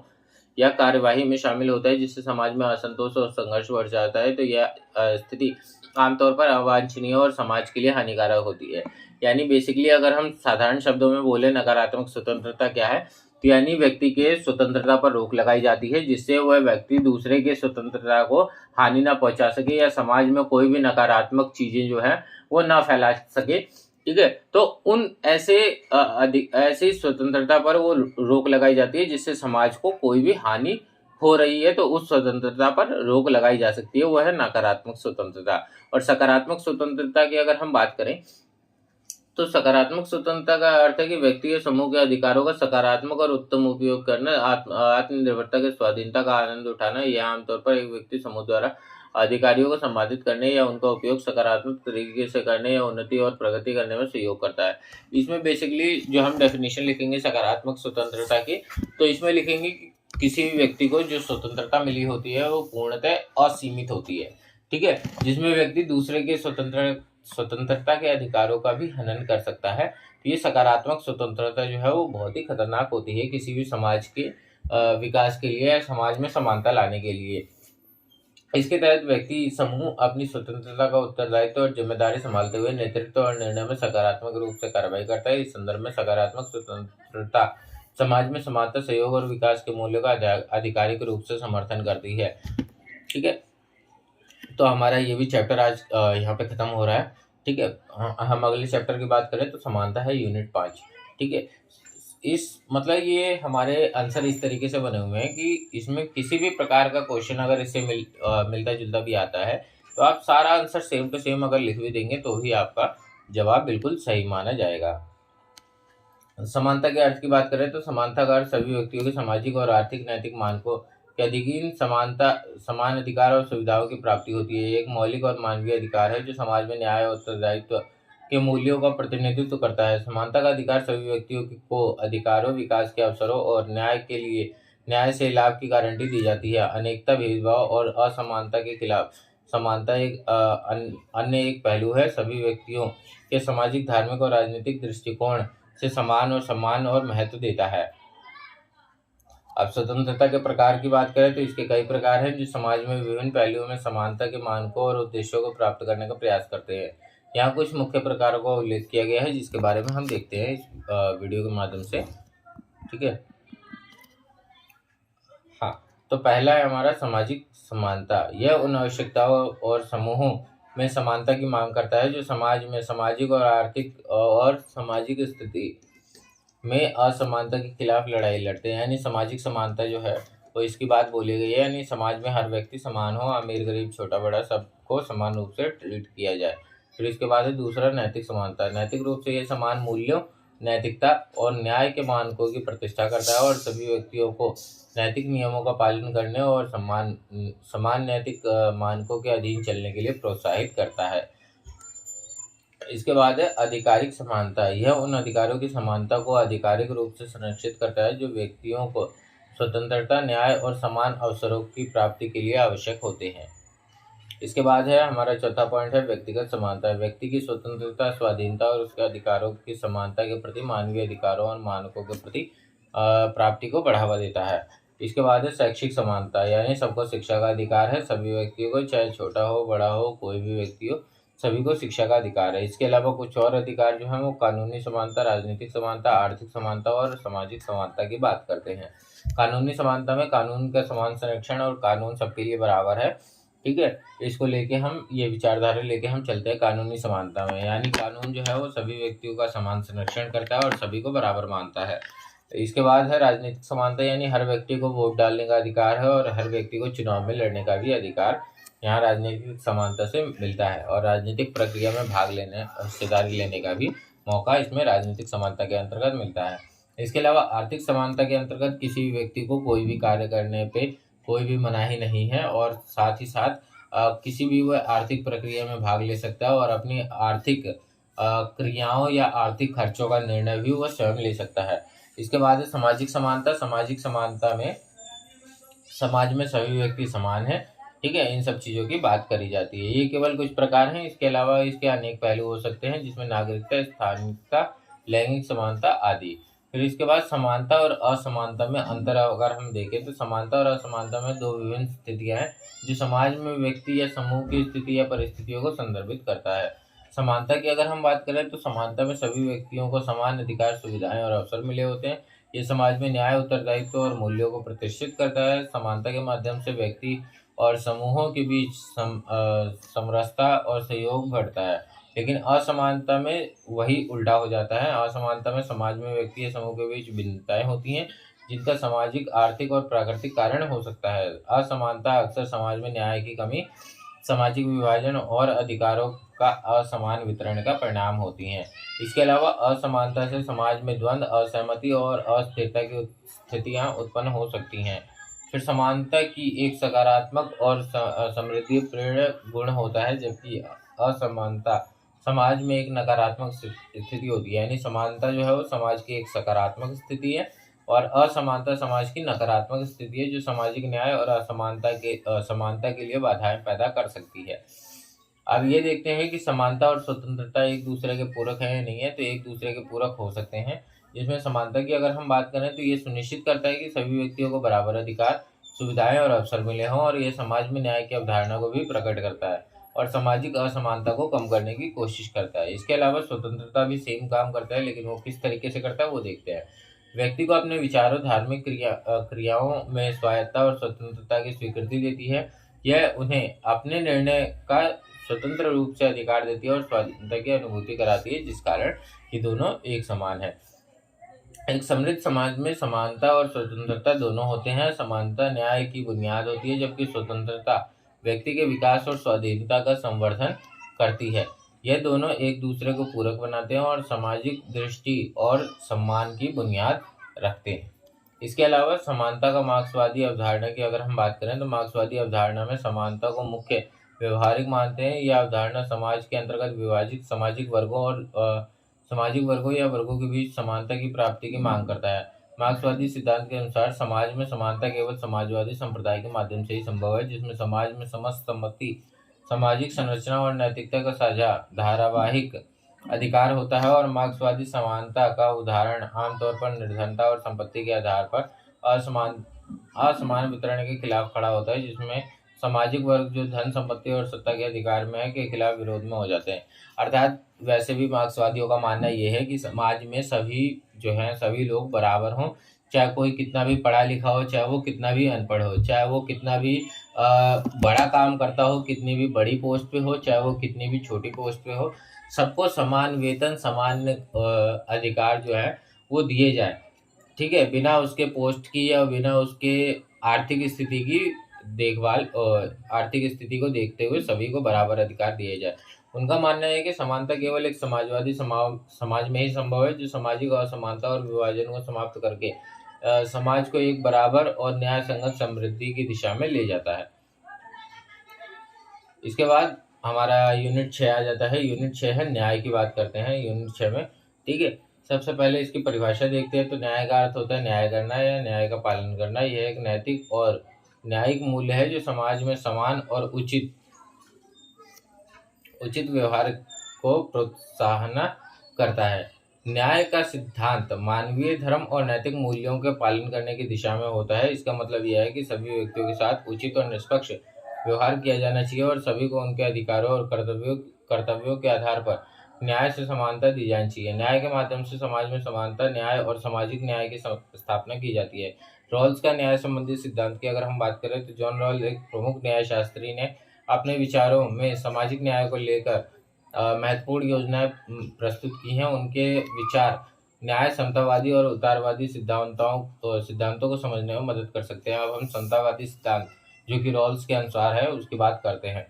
या कार्यवाही में शामिल होता है, जिससे समाज में असंतोष और संघर्ष बढ़ जाता है। तो यह स्थिति आमतौर पर अवांछनीय और समाज के लिए हानिकारक होती है। यानी बेसिकली अगर हम साधारण शब्दों में बोले नकारात्मक स्वतंत्रता क्या है, तो यानी व्यक्ति के स्वतंत्रता पर रोक लगाई जाती है, जिससे वह व्यक्ति दूसरे के स्वतंत्रता को हानि ना पहुंचा सके या समाज में कोई भी नकारात्मक चीजें जो है वो ना फैला सके। ठीक है। तो उन ऐसी स्वतंत्रता पर वो रोक लगाई जाती है जिससे समाज को कोई भी हानि हो रही है, तो उस स्वतंत्रता पर रोक लगाई जा सकती है, वो है नकारात्मक स्वतंत्रता। और सकारात्मक स्वतंत्रता की अगर हम बात करें तो सकारात्मक स्वतंत्रता का अर्थ है कि व्यक्ति या समूह के अधिकारों का सकारात्मक और उत्तम उपयोग करना, आत्मनिर्भरता के स्वाधीनता का आनंद उठाना। यह आमतौर पर एक व्यक्ति समूह द्वारा अधिकारियों को संपादित करने या उनका उपयोग सकारात्मक तरीके से करने या उन्नति और प्रगति करने में सहयोग करता है। इसमें बेसिकली जो हम डेफिनेशन लिखेंगे सकारात्मक स्वतंत्रता की, तो इसमें लिखेंगे कि किसी भी व्यक्ति को जो स्वतंत्रता मिली होती है वो पूर्णतः असीमित होती है। ठीक है। जिसमें व्यक्ति दूसरे के स्वतंत्रता के अधिकारों का भी हनन कर सकता है। तो ये सकारात्मक स्वतंत्रता जो है वो बहुत ही खतरनाक होती है किसी भी समाज के विकास के लिए या समाज में समानता लाने के लिए। इसके तहत व्यक्ति समूह अपनी स्वतंत्रता का उत्तरदायित्व और जिम्मेदारी संभालते हुए नेतृत्व और निर्णय में सकारात्मक रूप से कार्रवाई करता है। इस संदर्भ में सकारात्मक स्वतंत्रता समाज में समानता, सहयोग और विकास के मूल्यों का आधिकारिक रूप से समर्थन करती है। ठीक है। तो हमारा ये भी चैप्टर आज यहाँ पे खत्म हो रहा है। ठीक है। हम अगले चैप्टर की बात करें तो समानता है यूनिट 5। ठीक है। इस मतलब ये हमारे आंसर इस तरीके से बने हुए हैं कि इसमें किसी भी प्रकार का क्वेश्चन अगर इससे मिलता जुलता भी आता है तो आप सारा आंसर सेम टू सेम अगर लिख भी देंगे तो भी आपका जवाब बिल्कुल सही माना जाएगा। समानता के अर्थ की बात करें तो समानता का अर्थ सभी व्यक्तियों के सामाजिक और आर्थिक नैतिक मानकों के अधीन समान अधिकार और सुविधाओं की प्राप्ति होती है। ये एक मौलिक और मानवीय अधिकार है जो समाज में न्याय और उत्तरदायित्व के मूल्यों का प्रतिनिधित्व करता है। समानता का अधिकार सभी व्यक्तियों को अधिकारों, विकास के अवसरों और न्याय से लाभ की गारंटी दी जाती है। अनेकता, भेदभाव और असमानता के खिलाफ समानता अन्य एक पहलू है। सभी व्यक्तियों के सामाजिक, धार्मिक और राजनीतिक दृष्टिकोण से समान और सम्मान और महत्व देता है। अब स्वतंत्रता के प्रकार की बात करें तो इसके कई प्रकार हैं जो समाज में विभिन्न पहलुओं में समानता के मानकों और उद्देश्यों को प्राप्त करने का प्रयास करते हैं। यहाँ कुछ मुख्य प्रकारों का उल्लेख किया गया है जिसके बारे में हम देखते हैं इस वीडियो के माध्यम से। ठीक है। हाँ, तो पहला है हमारा सामाजिक समानता। यह उन आवश्यकताओं और समूहों में समानता की मांग करता है जो समाज में सामाजिक और आर्थिक और सामाजिक स्थिति में असमानता के खिलाफ लड़ाई लड़ते हैं। यानी सामाजिक समानता जो है वो इसकी बात बोली गई है, यानी समाज में हर व्यक्ति समान हो, अमीर गरीब छोटा बड़ा सबको समान रूप से ट्रीट किया जाए। फिर इसके बाद है दूसरा नैतिक समानता। नैतिक रूप से ये समान मूल्यों, नैतिकता और न्याय के मानकों की प्रतिष्ठा करता है और सभी व्यक्तियों को नैतिक नियमों का पालन करने और समान नैतिक मानकों के अधीन चलने के लिए प्रोत्साहित करता है। इसके बाद है आधिकारिक समानता। यह उन अधिकारों की समानता को आधिकारिक रूप से सुनिश्चित करता है जो व्यक्तियों को स्वतंत्रता, न्याय और समान अवसरों की प्राप्ति के लिए आवश्यक होते हैं। इसके बाद है हमारा चौथा पॉइंट है व्यक्तिगत समानता। व्यक्ति की स्वतंत्रता, स्वाधीनता और उसके अधिकारों की समानता के प्रति मानवीय अधिकारों और मानकों के प्रति प्राप्ति को बढ़ावा देता है। इसके बाद है शैक्षिक समानता, यानी सबको शिक्षा का अधिकार है। सभी व्यक्तियों को, चाहे छोटा हो बड़ा हो, कोई भी व्यक्ति हो, सभी को शिक्षा का अधिकार है। इसके अलावा कुछ और अधिकार जो है वो कानूनी समानता, राजनीतिक समानता, आर्थिक समानता और सामाजिक समानता की बात करते हैं। कानूनी समानता में कानून का समान संरक्षण और कानून सबके लिए बराबर है। ठीक है, इसको लेके हम ये विचारधारा लेके हम चलते हैं कानूनी समानता में, यानी कानून जो है वो सभी व्यक्तियों का समान संरक्षण करता है और सभी को बराबर मानता है। इसके बाद है राजनीतिक समानता, यानी हर व्यक्ति को वोट डालने का अधिकार है और हर व्यक्ति को चुनाव में लड़ने का भी अधिकार यहाँ राजनीतिक समानता से मिलता है और राजनीतिक प्रक्रिया में भाग लेने, हिस्सेदारी लेने का भी मौका इसमें राजनीतिक समानता के अंतर्गत मिलता है। इसके अलावा आर्थिक समानता के अंतर्गत किसी भी व्यक्ति को कोई भी कार्य करने पे कोई भी मनाही नहीं है और साथ ही साथ किसी भी वह आर्थिक प्रक्रिया में भाग ले सकता है और अपनी आर्थिक क्रियाओं या आर्थिक खर्चों का निर्णय भी वह स्वयं ले सकता है। इसके बाद है सामाजिक समानता। सामाजिक समानता में समाज में सभी व्यक्ति समान है। ठीक है, इन सब चीज़ों की बात करी जाती है। ये केवल कुछ प्रकार हैं, इसके अलावा इसके अनेक पहलू हो सकते हैं, जिसमें नागरिकता, स्थानिकता, लैंगिक समानता आदि। फिर इसके बाद समानता और असमानता में अंतर अगर हम देखें तो समानता और असमानता में दो विभिन्न स्थितियां हैं जो समाज में व्यक्ति या समूह की स्थिति या परिस्थितियों को संदर्भित करता है। समानता की अगर हम बात करें तो समानता में सभी व्यक्तियों को समान अधिकार, सुविधाएं और अवसर मिले होते हैं। ये समाज में न्याय, उत्तरदायित्व और मूल्यों को प्रतिष्ठित करता है। समानता के माध्यम से व्यक्ति और समूहों के बीच समरसता और सहयोग बढ़ता है। लेकिन असमानता में वही उल्टा हो जाता है। असमानता में समाज में व्यक्ति या समूह के बीच भिन्नताएं होती हैं जिनका सामाजिक, आर्थिक और प्राकृतिक कारण हो सकता है। असमानता अक्सर समाज में न्याय की कमी, सामाजिक विभाजन और अधिकारों का असमान वितरण का परिणाम होती हैं। इसके अलावा असमानता से समाज में द्वंद्व, असहमति और अस्थिरता की स्थितियां उत्पन्न हो सकती हैं। फिर समानता की एक सकारात्मक और समृद्धि प्रेरक गुण होता है, जबकि असमानता समाज में एक नकारात्मक स्थिति होती है। यानी समानता जो है वो समाज की एक सकारात्मक स्थिति है और असमानता समाज की नकारात्मक स्थिति है जो सामाजिक न्याय और असमानता के लिए बाधाएं पैदा कर सकती है। अब ये देखते हैं कि समानता और स्वतंत्रता एक दूसरे के पूरक है या नहीं है। तो एक दूसरे के पूरक हो सकते हैं। जिसमें समानता की अगर हम बात करें तो ये सुनिश्चित करता है कि सभी व्यक्तियों को बराबर अधिकार, सुविधाएं और अवसर मिले हों और ये समाज में न्याय की अवधारणा को भी प्रकट करता है और सामाजिक असमानता को कम करने की कोशिश करता है। इसके अलावा स्वतंत्रता भी सेम काम करता है, लेकिन वो किस तरीके से करता है वो देखते हैं। व्यक्ति को अपने विचारों, धार्मिक क्रियाओं में स्वायत्तता और स्वतंत्रता की स्वीकृति देती है। यह उन्हें अपने निर्णय का स्वतंत्र रूप से अधिकार देती है और स्वाधीनता की अनुभूति कराती है, जिस कारण ये दोनों एक समान है। एक समृद्ध समाज में समानता और स्वतंत्रता दोनों होते हैं। समानता न्याय की बुनियाद होती है, जबकि स्वतंत्रता व्यक्ति के विकास और स्वाधीनता का संवर्धन करती है। यह दोनों एक दूसरे को पूरक बनाते हैं और सामाजिक दृष्टि और सम्मान की बुनियाद रखते हैं। इसके अलावा समानता का मार्क्सवादी अवधारणा की अगर हम बात करें तो मार्क्सवादी अवधारणा में समानता को मुख्य व्यवहारिक मानते हैं। यह अवधारणा समाज के अंतर्गत विभाजित सामाजिक वर्गों या वर्गों के बीच समानता की प्राप्ति की मांग करता है। मार्क्सवादी सिद्धांत के अनुसार समाज में समानता केवल समाजवादी संप्रदाय के माध्यम से ही संभव है, जिसमें समाज में समस्त सम्मति, सामाजिक संरचना और नैतिकता का साझा धारावाहिक अधिकार होता है। और मार्क्सवादी समानता का उदाहरण आमतौर पर निर्धनता और संपत्ति के आधार पर असमान वितरण के खिलाफ खड़ा होता है, जिसमें सामाजिक वर्ग जो धन, संपत्ति और सत्ता के अधिकार में है के खिलाफ विरोध में हो जाते हैं। अर्थात वैसे भी मार्क्सवादियों का मानना ये है कि समाज में सभी लोग बराबर हों, चाहे कोई कितना भी पढ़ा लिखा हो, चाहे वो कितना भी अनपढ़ हो, चाहे वो कितना भी बड़ा काम करता हो, कितनी भी बड़ी पोस्ट पे हो, चाहे वो कितनी भी छोटी पोस्ट पे हो, सबको समान वेतन, समान अधिकार जो है वो दिए जाए। ठीक है, बिना उसके पोस्ट की या बिना उसके आर्थिक स्थिति की देखभाल और आर्थिक स्थिति को देखते हुए सभी को बराबर अधिकार दिए जाए। उनका मानना है कि समानता केवल एक समाजवादी समाज में ही संभव है, जो सामाजिक असमानता और विभाजन को समाप्त करके समाज को एक बराबर और न्याय संगत समृद्धि की दिशा में ले जाता है। इसके बाद हमारा यूनिट 6 आ जाता है। यूनिट 6 है न्याय की बात करते हैं यूनिट 6 में। ठीक है, सबसे पहले इसकी परिभाषा देखते हैं। तो न्याय का अर्थ होता है न्याय करना या न्याय का पालन करना। यह एक नैतिक और न्यायिक मूल्य है जो समाज में समान और उचित व्यवहार को प्रोत्साहन करता है। न्याय का सिद्धांत मानवीय धर्म और नैतिक मूल्यों के पालन करने की दिशा में होता है। इसका मतलब यह है कि सभी व्यक्तियों के साथ उचित और निष्पक्ष व्यवहार किया जाना चाहिए और सभी को उनके अधिकारों और कर्तव्यों के आधार पर न्याय से समानता दी जानी चाहिए। न्याय के माध्यम से समाज में समानता, न्याय और सामाजिक न्याय की स्थापना की जाती है। रॉल्स का न्याय संबंधी सिद्धांत की अगर हम बात करें तो जॉन रॉल्स एक प्रमुख न्यायशास्त्री ने अपने विचारों में सामाजिक न्याय को लेकर महत्वपूर्ण योजनाएं प्रस्तुत की हैं। उनके विचार न्याय समतावादी और उदारवादी सिद्धांतों को समझने में मदद कर सकते हैं। अब हम समतावादी सिद्धांत जो कि रॉल्स के अनुसार है उसकी बात करते हैं।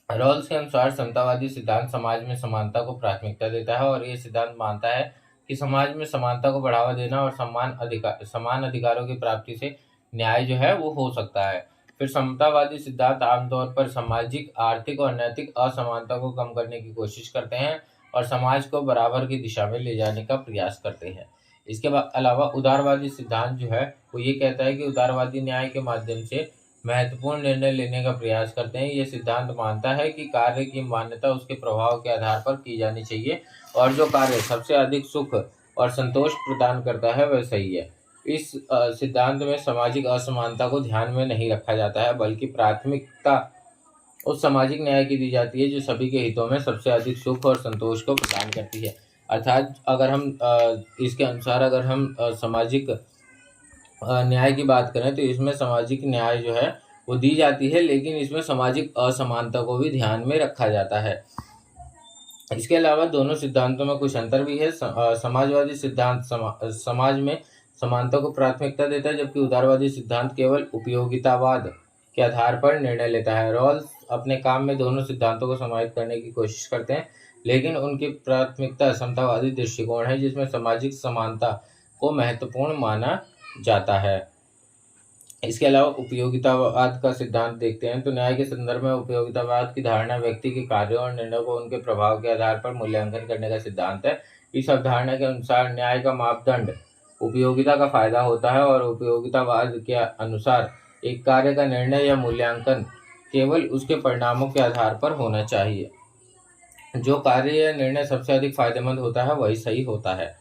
रॉल्स के अनुसार समतावादी सिद्धांत समाज में समानता को प्राथमिकता देता है और ये सिद्धांत मानता है कि समाज में समानता को बढ़ावा देना और समान अधिकारों की प्राप्ति से न्याय जो है वो हो सकता है। फिर समतावादी सिद्धांत आमतौर पर सामाजिक, आर्थिक और नैतिक असमानता को कम करने की कोशिश करते हैं और समाज को बराबर की दिशा में ले जाने का प्रयास करते हैं। इसके अलावा उदारवादी सिद्धांत जो है वो ये कहता है कि उदारवादी न्याय के माध्यम से महत्वपूर्ण निर्णय लेने का प्रयास करते हैं। ये सिद्धांत मानता है कि कार्य की मान्यता उसके प्रभाव के आधार पर की जानी चाहिए और जो कार्य सबसे अधिक सुख और संतोष प्रदान करता है वह सही है। इस सिद्धांत में सामाजिक असमानता को ध्यान में नहीं रखा जाता है, बल्कि प्राथमिकता उस सामाजिक न्याय की दी जाती है जो सभी के हितों में सबसे अधिक सुख और संतोष को प्रदान करती है। अर्थात अगर हम इसके अनुसार अगर हम सामाजिक न्याय की बात करें तो इसमें सामाजिक न्याय जो है वो दी जाती है, लेकिन इसमें सामाजिक असमानता को भी ध्यान में रखा जाता है। इसके अलावा दोनों सिद्धांतों में कुछ अंतर भी है। समाजवादी सिद्धांत समाज में समानता को प्राथमिकता देता है, जबकि उदारवादी सिद्धांत केवल उपयोगितावाद के आधार पर निर्णय लेता है। रॉल्स अपने काम में दोनों सिद्धांतों को समाहित करने की कोशिश करते हैं, लेकिन उनकी प्राथमिकता समतावादी दृष्टिकोण है जिसमें सामाजिक समानता को महत्वपूर्ण माना जाता है। इसके अलावा उपयोगितावाद का सिद्धांत देखते हैं। तो न्याय के संदर्भ में उपयोगितावाद की धारणा व्यक्ति के कार्यों और निर्णयों को उनके प्रभाव के आधार पर मूल्यांकन करने का सिद्धांत है। इस अवधारणा के अनुसार न्याय का मापदंड उपयोगिता का फायदा होता है और उपयोगितावाद के अनुसार एक कार्य का निर्णय या मूल्यांकन केवल उसके परिणामों के आधार पर होना चाहिए। जो कार्य या निर्णय सबसे अधिक फायदेमंद होता है वही सही होता है।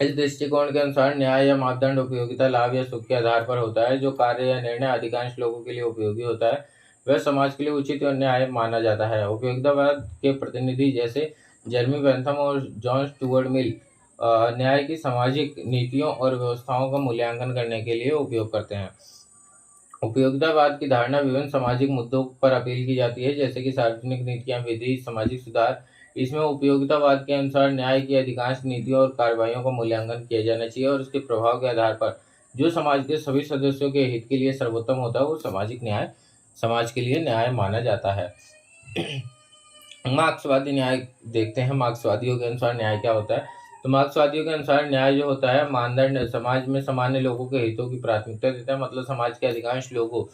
इस दृष्टिकोण के अनुसार न्याय या मापदंड उपयोगिता, लाभ या सुख के आधार पर होता है। जो कार्य या निर्णय अधिकांश लोगों के लिए उपयोगी होता है वह समाज के लिए उचित और न्याय माना जाता है। उपयोगितावाद के प्रतिनिधि जैसे जेरेमी बेंथम और जॉन स्टुअर्ट मिल न्याय की सामाजिक नीतियों और व्यवस्थाओं का मूल्यांकन करने के लिए उपयोग करते हैं। उपयोगितावाद की धारणा विभिन्न सामाजिक मुद्दों पर अपील की जाती है, जैसे कि सार्वजनिक नीतियां, विधि, सामाजिक सुधार। इसमें उपयोगितावाद के अनुसार न्याय की अधिकांश नीतियों और कार्रवाइयों का मूल्यांकन किया जाना चाहिए और उसके प्रभाव के आधार पर जो समाज के सभी सदस्यों के हित के लिए सर्वोत्तम होता है वो समाज के लिए न्याय माना जाता है। मार्क्सवादी न्याय देखते हैं। मार्क्सवादियों के अनुसार न्याय क्या होता है। तो मार्क्सवादियों के अनुसार न्याय जो होता है मानदंड समाज में सामान्य लोगों के हितों की प्राथमिकता देता है। मतलब समाज के अधिकांश लोगों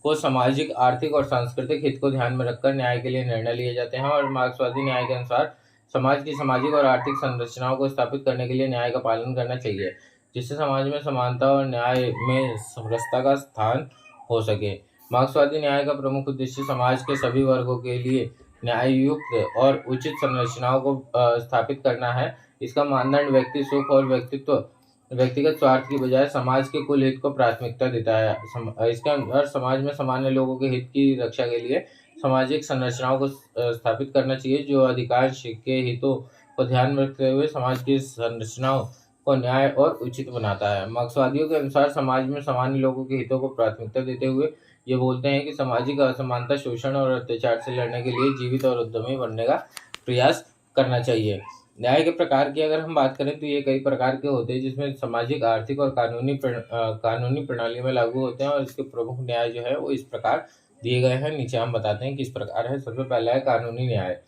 को सामाजिक, आर्थिक और सांस्कृतिक हित को ध्यान में रखकर न्याय के लिए निर्णय लिए जाते हैं। और मार्क्सवादी न्याय के अनुसार समाज की सामाजिक और आर्थिक संरचनाओं को स्थापित करने के लिए न्याय का पालन करना चाहिए, जिससे समाज में समानता और न्याय में समरसता का स्थान हो सके। मार्क्सवादी न्याय का प्रमुख उद्देश्य समाज के सभी वर्गों के लिए न्याययुक्त और उचित संरचनाओं को स्थापित करना है। इसका मानदंड व्यक्ति सुख और व्यक्तिगत स्वार्थ की बजाय समाज के कुल हित को प्राथमिकता देता है। इसके अंदर समाज में सामान्य लोगों के हित की रक्षा के लिए सामाजिक संरचनाओं को स्थापित करना चाहिए, जो अधिकांश के हितों को ध्यान में रखते हुए समाज की संरचनाओं को न्याय और उचित बनाता है। मार्क्सवादियों के अनुसार समाज में सामान्य लोगों के हितों को प्राथमिकता देते हुए ये बोलते हैं कि सामाजिक असमानता, शोषण और अत्याचार से लड़ने के लिए जीवित और उद्यमी बनने का प्रयास करना चाहिए। न्याय के प्रकार की अगर हम बात करें तो ये कई प्रकार के होते हैं, जिसमें सामाजिक, आर्थिक और कानूनी प्रणाली में लागू होते हैं। और इसके प्रमुख न्याय जो है वो इस प्रकार दिए गए हैं। नीचे हम बताते हैं किस प्रकार है। सबसे पहला है कानूनी न्याय।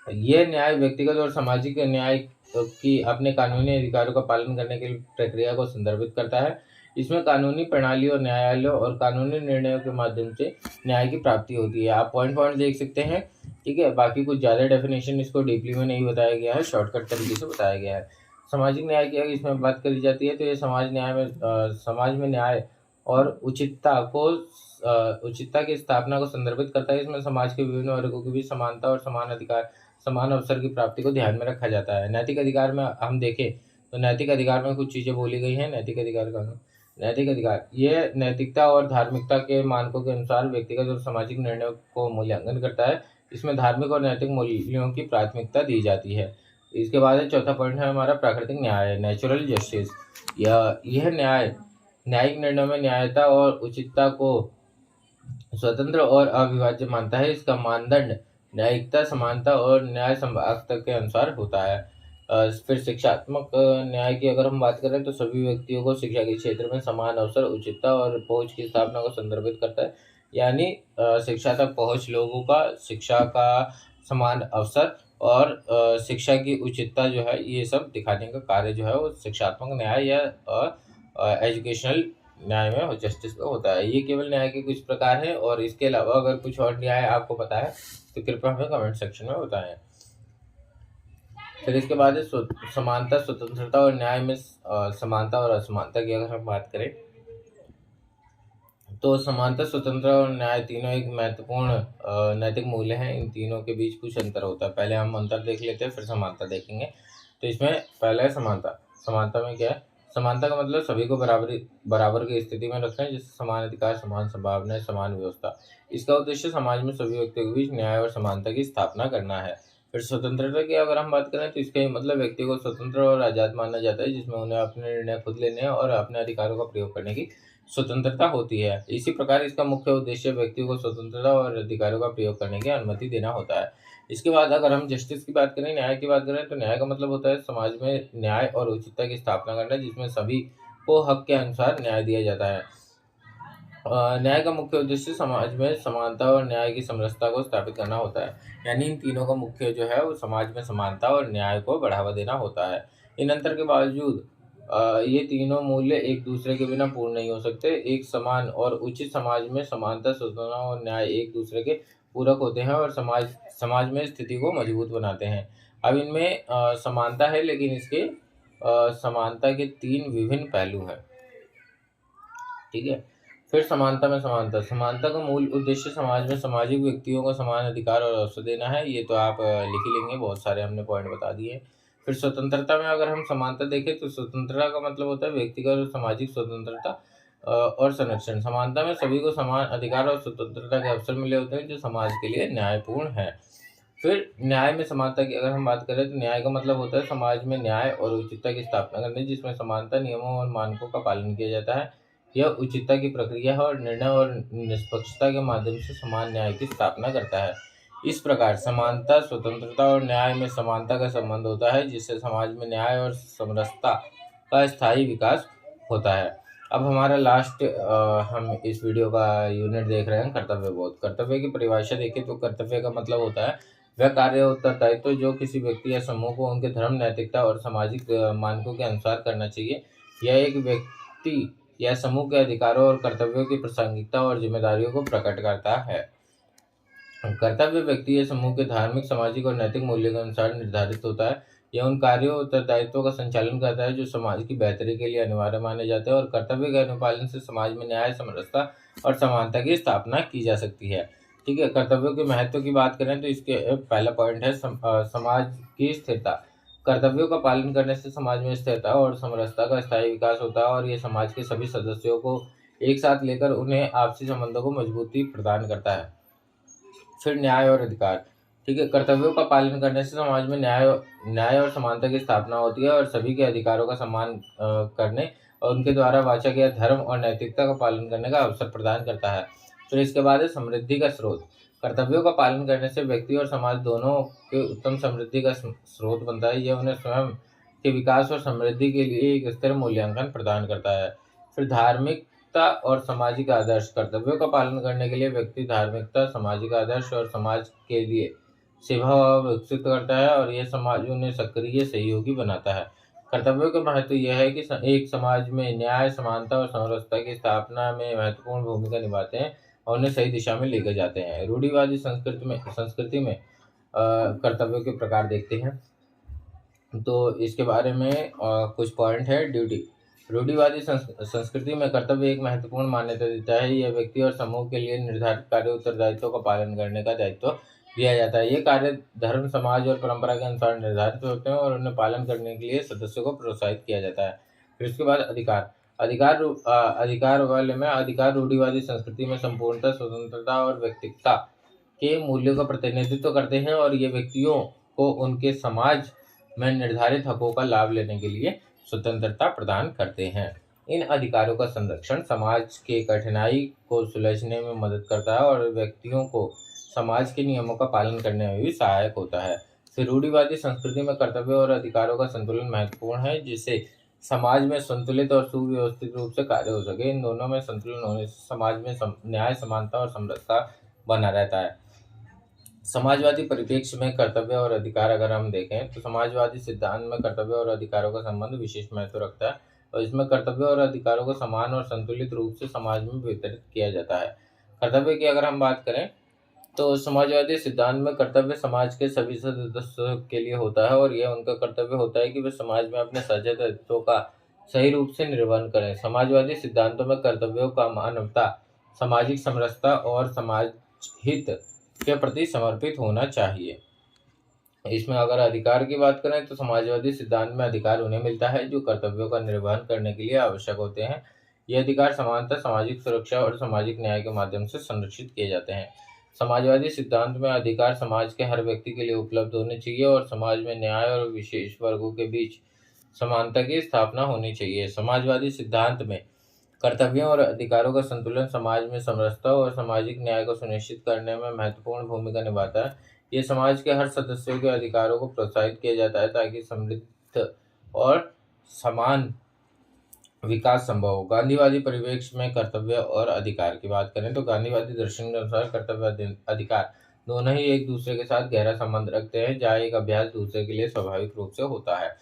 ये न्याय व्यक्तिगत और सामाजिक न्याय की अपने कानूनी अधिकारों का पालन करने की प्रक्रिया को संदर्भित करता है। इसमें कानूनी प्रणालियों, न्यायालयों और कानूनी निर्णयों के माध्यम से न्याय की प्राप्ति होती है। आप पॉइंट देख सकते हैं, ठीक है। बाकी कुछ ज़्यादा डेफिनेशन इसको डीपली में नहीं बताया गया है, शॉर्टकट तरीके से बताया गया है। सामाजिक न्याय की अगर इसमें बात करी जाती है तो ये समाज में न्याय और उचितता की स्थापना को संदर्भित करता है। इसमें समाज के विभिन्न वर्गों की भी समानता और समान अधिकार, समान अवसर की प्राप्ति को ध्यान में रखा जाता है। नैतिक अधिकार में हम देखें तो नैतिक अधिकार में कुछ चीज़ें बोली गई हैं। नैतिक अधिकार ये नैतिकता और धार्मिकता के मानकों के अनुसार व्यक्तिगत और सामाजिक निर्णयों को मूल्यांकन करता है। इसमें धार्मिक और नैतिक मूल्यों की प्राथमिकता दी जाती है। इसके बाद चौथा पॉइंट है हमारा प्राकृतिक न्याय, नेचुरल जस्टिस। यह न्यायिक निर्णयों में न्यायता और उचितता को स्वतंत्र और अविभाज्य मानता है। इसका मानदंड न्यायिकता, समानता और न्याय संभागता के अनुसार होता है। फिर शिक्षात्मक न्याय की अगर हम बात करें तो सभी व्यक्तियों को शिक्षा के क्षेत्र में समान अवसर, उचितता और पहुंच की स्थापना को संदर्भित करता है। यानी शिक्षा तक पहुंच, लोगों का शिक्षा का समान अवसर और शिक्षा की उचितता जो है, ये सब दिखाने का कार्य जो है वो शिक्षात्मक न्याय या एजुकेशनल न्याय में और जस्टिस में होता है। ये केवल न्याय के कुछ प्रकार हैं, और इसके अलावा अगर कुछ और न्याय आपको पता है तो कृपया हमें कमेंट सेक्शन में बताएं। फिर इसके बाद समानता, स्वतंत्रता और न्याय में समानता और असमानता की अगर हम बात करें तो समानता, स्वतंत्रता और न्याय तीनों एक महत्वपूर्ण नैतिक मूल्य हैं। इन तीनों के बीच कुछ अंतर होता है। पहले हम अंतर देख लेते हैं, फिर समानता देखेंगे। तो इसमें पहला है समानता। समानता में क्या है? समानता का मतलब सभी को बराबर की स्थिति में रखना है, जैसे समान अधिकार, समान संभावनाएं, समान व्यवस्था। इसका उद्देश्य समाज में सभी व्यक्तियों के बीच न्याय और समानता की स्थापना करना है। फिर स्वतंत्रता की अगर हम बात करें तो इसका मतलब व्यक्ति को स्वतंत्र और आज़ाद माना जाता है, जिसमें उन्हें अपने निर्णय खुद लेने और अपने अधिकारों का प्रयोग करने की स्वतंत्रता होती है। इसी प्रकार इसका मुख्य उद्देश्य व्यक्ति को स्वतंत्रता और अधिकारों का प्रयोग करने की अनुमति देना होता है। इसके बाद अगर हम जस्टिस की बात करें, न्याय की बात करें, तो न्याय का मतलब होता है समाज में न्याय और उचितता की स्थापना करना, जिसमें सभी को हक के अनुसार न्याय दिया जाता है। न्याय का मुख्य उद्देश्य समाज में समानता और न्याय की समरसता को स्थापित करना होता है। यानी इन तीनों का मुख्य जो है वो समाज में समानता और न्याय को बढ़ावा देना होता है। इन अंतर के बावजूद ये तीनों मूल्य एक दूसरे के बिना पूर्ण नहीं हो सकते। एक समान और उचित समाज में समानता, स्वतंत्रता और न्याय एक दूसरे के पूरक होते हैं और समाज में स्थिति को मजबूत बनाते हैं। अब इनमें समानता है, लेकिन इसके समानता के तीन विभिन्न पहलू हैं, ठीक है। फिर समानता में समानता का मूल उद्देश्य समाज में सामाजिक व्यक्तियों को समान अधिकार और अवसर देना है। ये तो आप लिख ही लेंगे, बहुत सारे हमने पॉइंट बता दिए। फिर स्वतंत्रता में अगर हम समानता देखें तो स्वतंत्रता का मतलब होता है व्यक्तिगत और सामाजिक स्वतंत्रता और संरक्षण। समानता में सभी को समान अधिकार और स्वतंत्रता के अवसर मिले होते हैं, जो समाज के लिए न्यायपूर्ण है। फिर न्याय में समानता की अगर हम बात करें तो न्याय का मतलब होता है समाज में न्याय और उचितता की स्थापना करने, जिसमें समानता, नियमों और मानकों का पालन किया जाता है। यह उचितता की प्रक्रिया है और निर्णय और निष्पक्षता के माध्यम से समान न्याय की स्थापना करता है। इस प्रकार समानता, स्वतंत्रता और न्याय में समानता का संबंध होता है, जिससे समाज में न्याय और समरसता का स्थायी विकास होता है। अब हमारा लास्ट हम इस वीडियो का यूनिट देख रहे हैं कर्तव्यबोध। कर्तव्य की परिभाषा देखें तो कर्तव्य का मतलब होता है वह कार्य उत्तरदायित्व जो किसी व्यक्ति या समूह को उनके धर्म, नैतिकता और सामाजिक मानकों के अनुसार करना चाहिए। यह एक व्यक्ति या समूह के अधिकारों और कर्तव्यों की प्रासंगिकता और जिम्मेदारियों को प्रकट करता है। कर्तव्य व्यक्ति या समूह के धार्मिक, सामाजिक और नैतिक मूल्यों के अनुसार निर्धारित होता है। यह उन कार्यों और उत्तरदायित्वों का संचालन करता है जो समाज की बेहतरी के लिए अनिवार्य माने जाते हैं, और कर्तव्य के अनुपालन से समाज में न्याय, समरसता और समानता की स्थापना की जा सकती है। ठीक है। कर्तव्यों के महत्व की बात करें तो इसके पहला पॉइंट है समाज की स्थिरता। कर्तव्यों का पालन करने से समाज में स्थिरता और समरसता का स्थायी विकास होता है, और ये समाज के सभी सदस्यों को एक साथ लेकर उन्हें आपसी संबंधों को मजबूती प्रदान करता है। फिर न्याय और अधिकार। ठीक है। कर्तव्यों का पालन करने से समाज में न्याय और समानता की स्थापना होती है, और सभी के अधिकारों का सम्मान करने और उनके द्वारा वाचा गया धर्म और नैतिकता का पालन करने का अवसर प्रदान करता है। फिर इसके बाद है समृद्धि का स्रोत। कर्तव्यों का पालन करने से व्यक्ति और समाज दोनों के उत्तम समृद्धि का स्रोत बनता है। यह उन्हें स्वयं के विकास और समृद्धि के लिए एक स्थिर मूल्यांकन प्रदान करता है। फिर धार्मिकता और सामाजिक आदर्श। कर्तव्यों का पालन करने के लिए व्यक्ति धार्मिकता, सामाजिक आदर्श और समाज के लिए सेवा भाव विकसित करता है और यह समाज उन्हें सक्रिय सहयोगी बनाता है। कर्तव्यों का महत्व यह है कि एक समाज में न्याय, समानता और समरसता की स्थापना में महत्वपूर्ण भूमिका निभाते हैं और उन्हें सही दिशा में लेकर जाते हैं। रूढ़िवादी संस्कृति में कर्तव्यों के प्रकार देखते हैं। तो इसके बारे में कुछ पॉइंट है। ड्यूटी। रूढ़िवादी संस्कृति में कर्तव्य एक महत्वपूर्ण मान्यता देता है। यह व्यक्ति और समूह के लिए निर्धारित कार्य उत्तरदायित्वों का पालन करने का दायित्व दिया जाता है। ये कार्य धर्म, समाज और परंपरा के अनुसार निर्धारित होते हैं और उन्हें पालन करने के लिए सदस्यों को प्रोत्साहित किया जाता है। फिर उसके बाद अधिकार। अधिकार रूढ़िवादी संस्कृति में संपूर्णता, स्वतंत्रता और व्यक्तिगतता के मूल्यों का प्रतिनिधित्व करते हैं और ये व्यक्तियों को उनके समाज में निर्धारित हकों का लाभ लेने के लिए स्वतंत्रता प्रदान करते हैं। इन अधिकारों का संरक्षण समाज के कठिनाई को सुलझने में मदद करता है और व्यक्तियों को समाज के नियमों का पालन करने में भी सहायक होता है। फिर रूढ़िवादी संस्कृति में कर्तव्य और अधिकारों का संतुलन महत्वपूर्ण है, जिससे समाज में संतुलित और सुव्यवस्थित रूप से कार्य हो सके। इन दोनों में संतुलन होने से समाज में न्याय, समानता और समरसता बना रहता है। समाजवादी परिप्रेक्ष्य में कर्तव्य और अधिकार अगर हम देखें तो समाजवादी सिद्धांत में कर्तव्य और अधिकारों का संबंध विशेष महत्व रखता है और इसमें कर्तव्य और अधिकारों को समान और संतुलित रूप से समाज में वितरित किया जाता है। कर्तव्य की अगर हम बात करें तो समाजवादी सिद्धांत में कर्तव्य समाज के सभी सदस्यों के लिए होता है और यह उनका कर्तव्य होता है कि वे समाज में अपने साझा दायित्वों का सही रूप से निर्वहन करें। समाजवादी सिद्धांतों में कर्तव्यों का मानवता, सामाजिक समरसता और समाज हित के प्रति समर्पित होना चाहिए। इसमें अगर अधिकार की बात करें तो समाजवादी सिद्धांत में अधिकार उन्हें मिलता है जो कर्तव्यों का निर्वहन करने के लिए आवश्यक होते हैं। ये अधिकार समानता, सामाजिक सुरक्षा और सामाजिक न्याय के माध्यम से संरक्षित किए जाते हैं। समाजवादी सिद्धांत में अधिकार समाज के हर व्यक्ति के लिए उपलब्ध होने चाहिए और समाज में न्याय और विशेष वर्गों के बीच समानता की स्थापना होनी चाहिए। समाजवादी सिद्धांत में कर्तव्यों और अधिकारों का संतुलन समाज में समरसता और सामाजिक न्याय को सुनिश्चित करने में महत्वपूर्ण भूमिका निभाता है। ये समाज के हर सदस्यों के अधिकारों को प्रोत्साहित किया जाता है ताकि समृद्ध और समान विकास संभव हो। गांधीवादी परिप्रेक्ष्य में कर्तव्य और अधिकार की बात करें तो गांधीवादी दर्शन के अनुसार कर्तव्य अधिकार दोनों ही एक दूसरे के साथ गहरा संबंध रखते हैं, जहाँ एक अभ्यास दूसरे के लिए स्वाभाविक रूप से होता है।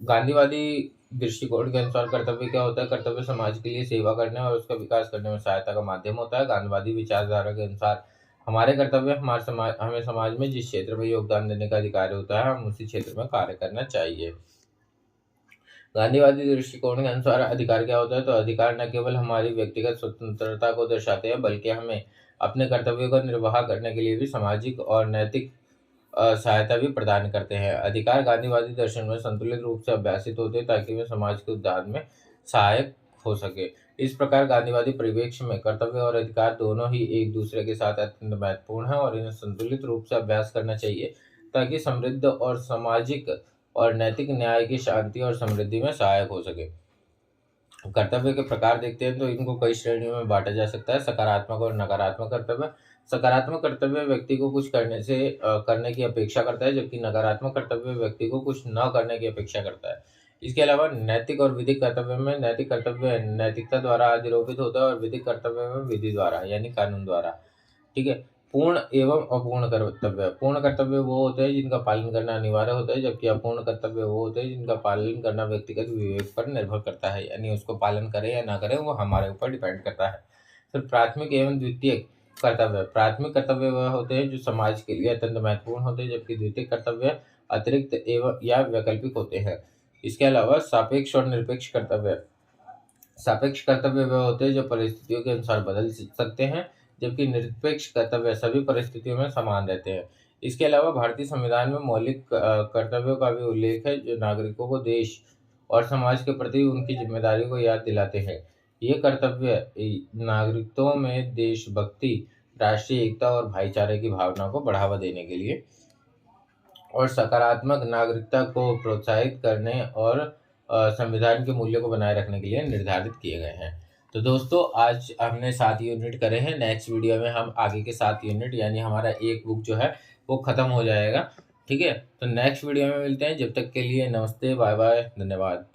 गांधीवादी दृष्टिकोण के अनुसार कर्तव्य क्या होता है? कर्तव्य समाज के लिए सेवा करने और उसका विकास करने में सहायता का माध्यम होता है। गांधीवादी विचारधारा के अनुसार हमारे कर्तव्य हमें समाज में जिस क्षेत्र में योगदान देने का अधिकार होता है, हम उसी क्षेत्र में कार्य करना चाहिए। गांधीवादी दृष्टिकोण के अनुसार अधिकार क्या होता है? तो अधिकार न केवल हमारी व्यक्तिगत स्वतंत्रता को दर्शाते हैं बल्कि हमें अपने कर्तव्यों का निर्वाह करने के लिए भी सामाजिक और नैतिक सहायता भी प्रदान करते हैं। अधिकार गांधीवादी दर्शन में संतुलित रूप से अभ्यासित होते हैं ताकि वे समाज के उद्धार में सहायक हो सके। इस प्रकार गांधीवादी परिप्रेक्ष्य में कर्तव्य और अधिकार दोनों ही एक दूसरे के साथ अत्यंत महत्वपूर्ण है और इन्हें संतुलित रूप से अभ्यास करना चाहिए ताकि समृद्ध और सामाजिक और नैतिक न्याय की शांति और समृद्धि में सहायक हो सके। कर्तव्य के प्रकार देखते हैं तो इनको कई श्रेणियों में बांटा जा सकता है। सकारात्मक और नकारात्मक कर्तव्य। सकारात्मक कर्तव्य व्यक्ति को कुछ करने की अपेक्षा करता है, जबकि नकारात्मक कर्तव्य व्यक्ति को कुछ न करने की अपेक्षा करता है। इसके अलावा नैतिक और विधिक कर्तव्य में नैतिक कर्तव्य नैतिकता द्वारा अधिरोपित होता है और विधिक कर्तव्य में विधि द्वारा यानी कानून द्वारा। ठीक है। पूर्ण एवं अपूर्ण कर्तव्य। पूर्ण कर्तव्य वो होते हैं जिनका पालन करना अनिवार्य होता है, जबकि अपूर्ण कर्तव्य वो होते हैं जिनका पालन करना व्यक्तिगत विवेक पर निर्भर करता है, यानी उसको पालन करें या ना करें वो हमारे ऊपर डिपेंड करता है। फिर प्राथमिक एवं द्वितीयक कर्तव्य। प्राथमिक कर्तव्य वह होते हैं जो समाज के लिए अत्यंत महत्वपूर्ण होते हैं, जबकि द्वितीयक कर्तव्य अतिरिक्त एवं या वैकल्पिक होते हैं। इसके अलावा सापेक्ष और निरपेक्ष कर्तव्य। सापेक्ष कर्तव्य वह होते हैं जो परिस्थितियों के अनुसार बदल सकते हैं, जबकि निरपेक्ष कर्तव्य सभी परिस्थितियों में समान रहते हैं। इसके अलावा भारतीय संविधान में मौलिक कर्तव्यों का भी उल्लेख है जो नागरिकों को देश और समाज के प्रति उनकी जिम्मेदारी को याद दिलाते हैं। ये कर्तव्य नागरिकों में देशभक्ति, राष्ट्रीय एकता और भाईचारे की भावना को बढ़ावा देने के लिए और सकारात्मक नागरिकता को प्रोत्साहित करने और संविधान के मूल्यों को बनाए रखने के लिए निर्धारित किए गए हैं। तो दोस्तों आज हमने 7 यूनिट करे हैं। नेक्स्ट वीडियो में हम आगे के 7 यूनिट यानी हमारा एक बुक जो है वो खत्म हो जाएगा। ठीक है, तो नेक्स्ट वीडियो में मिलते हैं। जब तक के लिए नमस्ते, बाय बाय, धन्यवाद।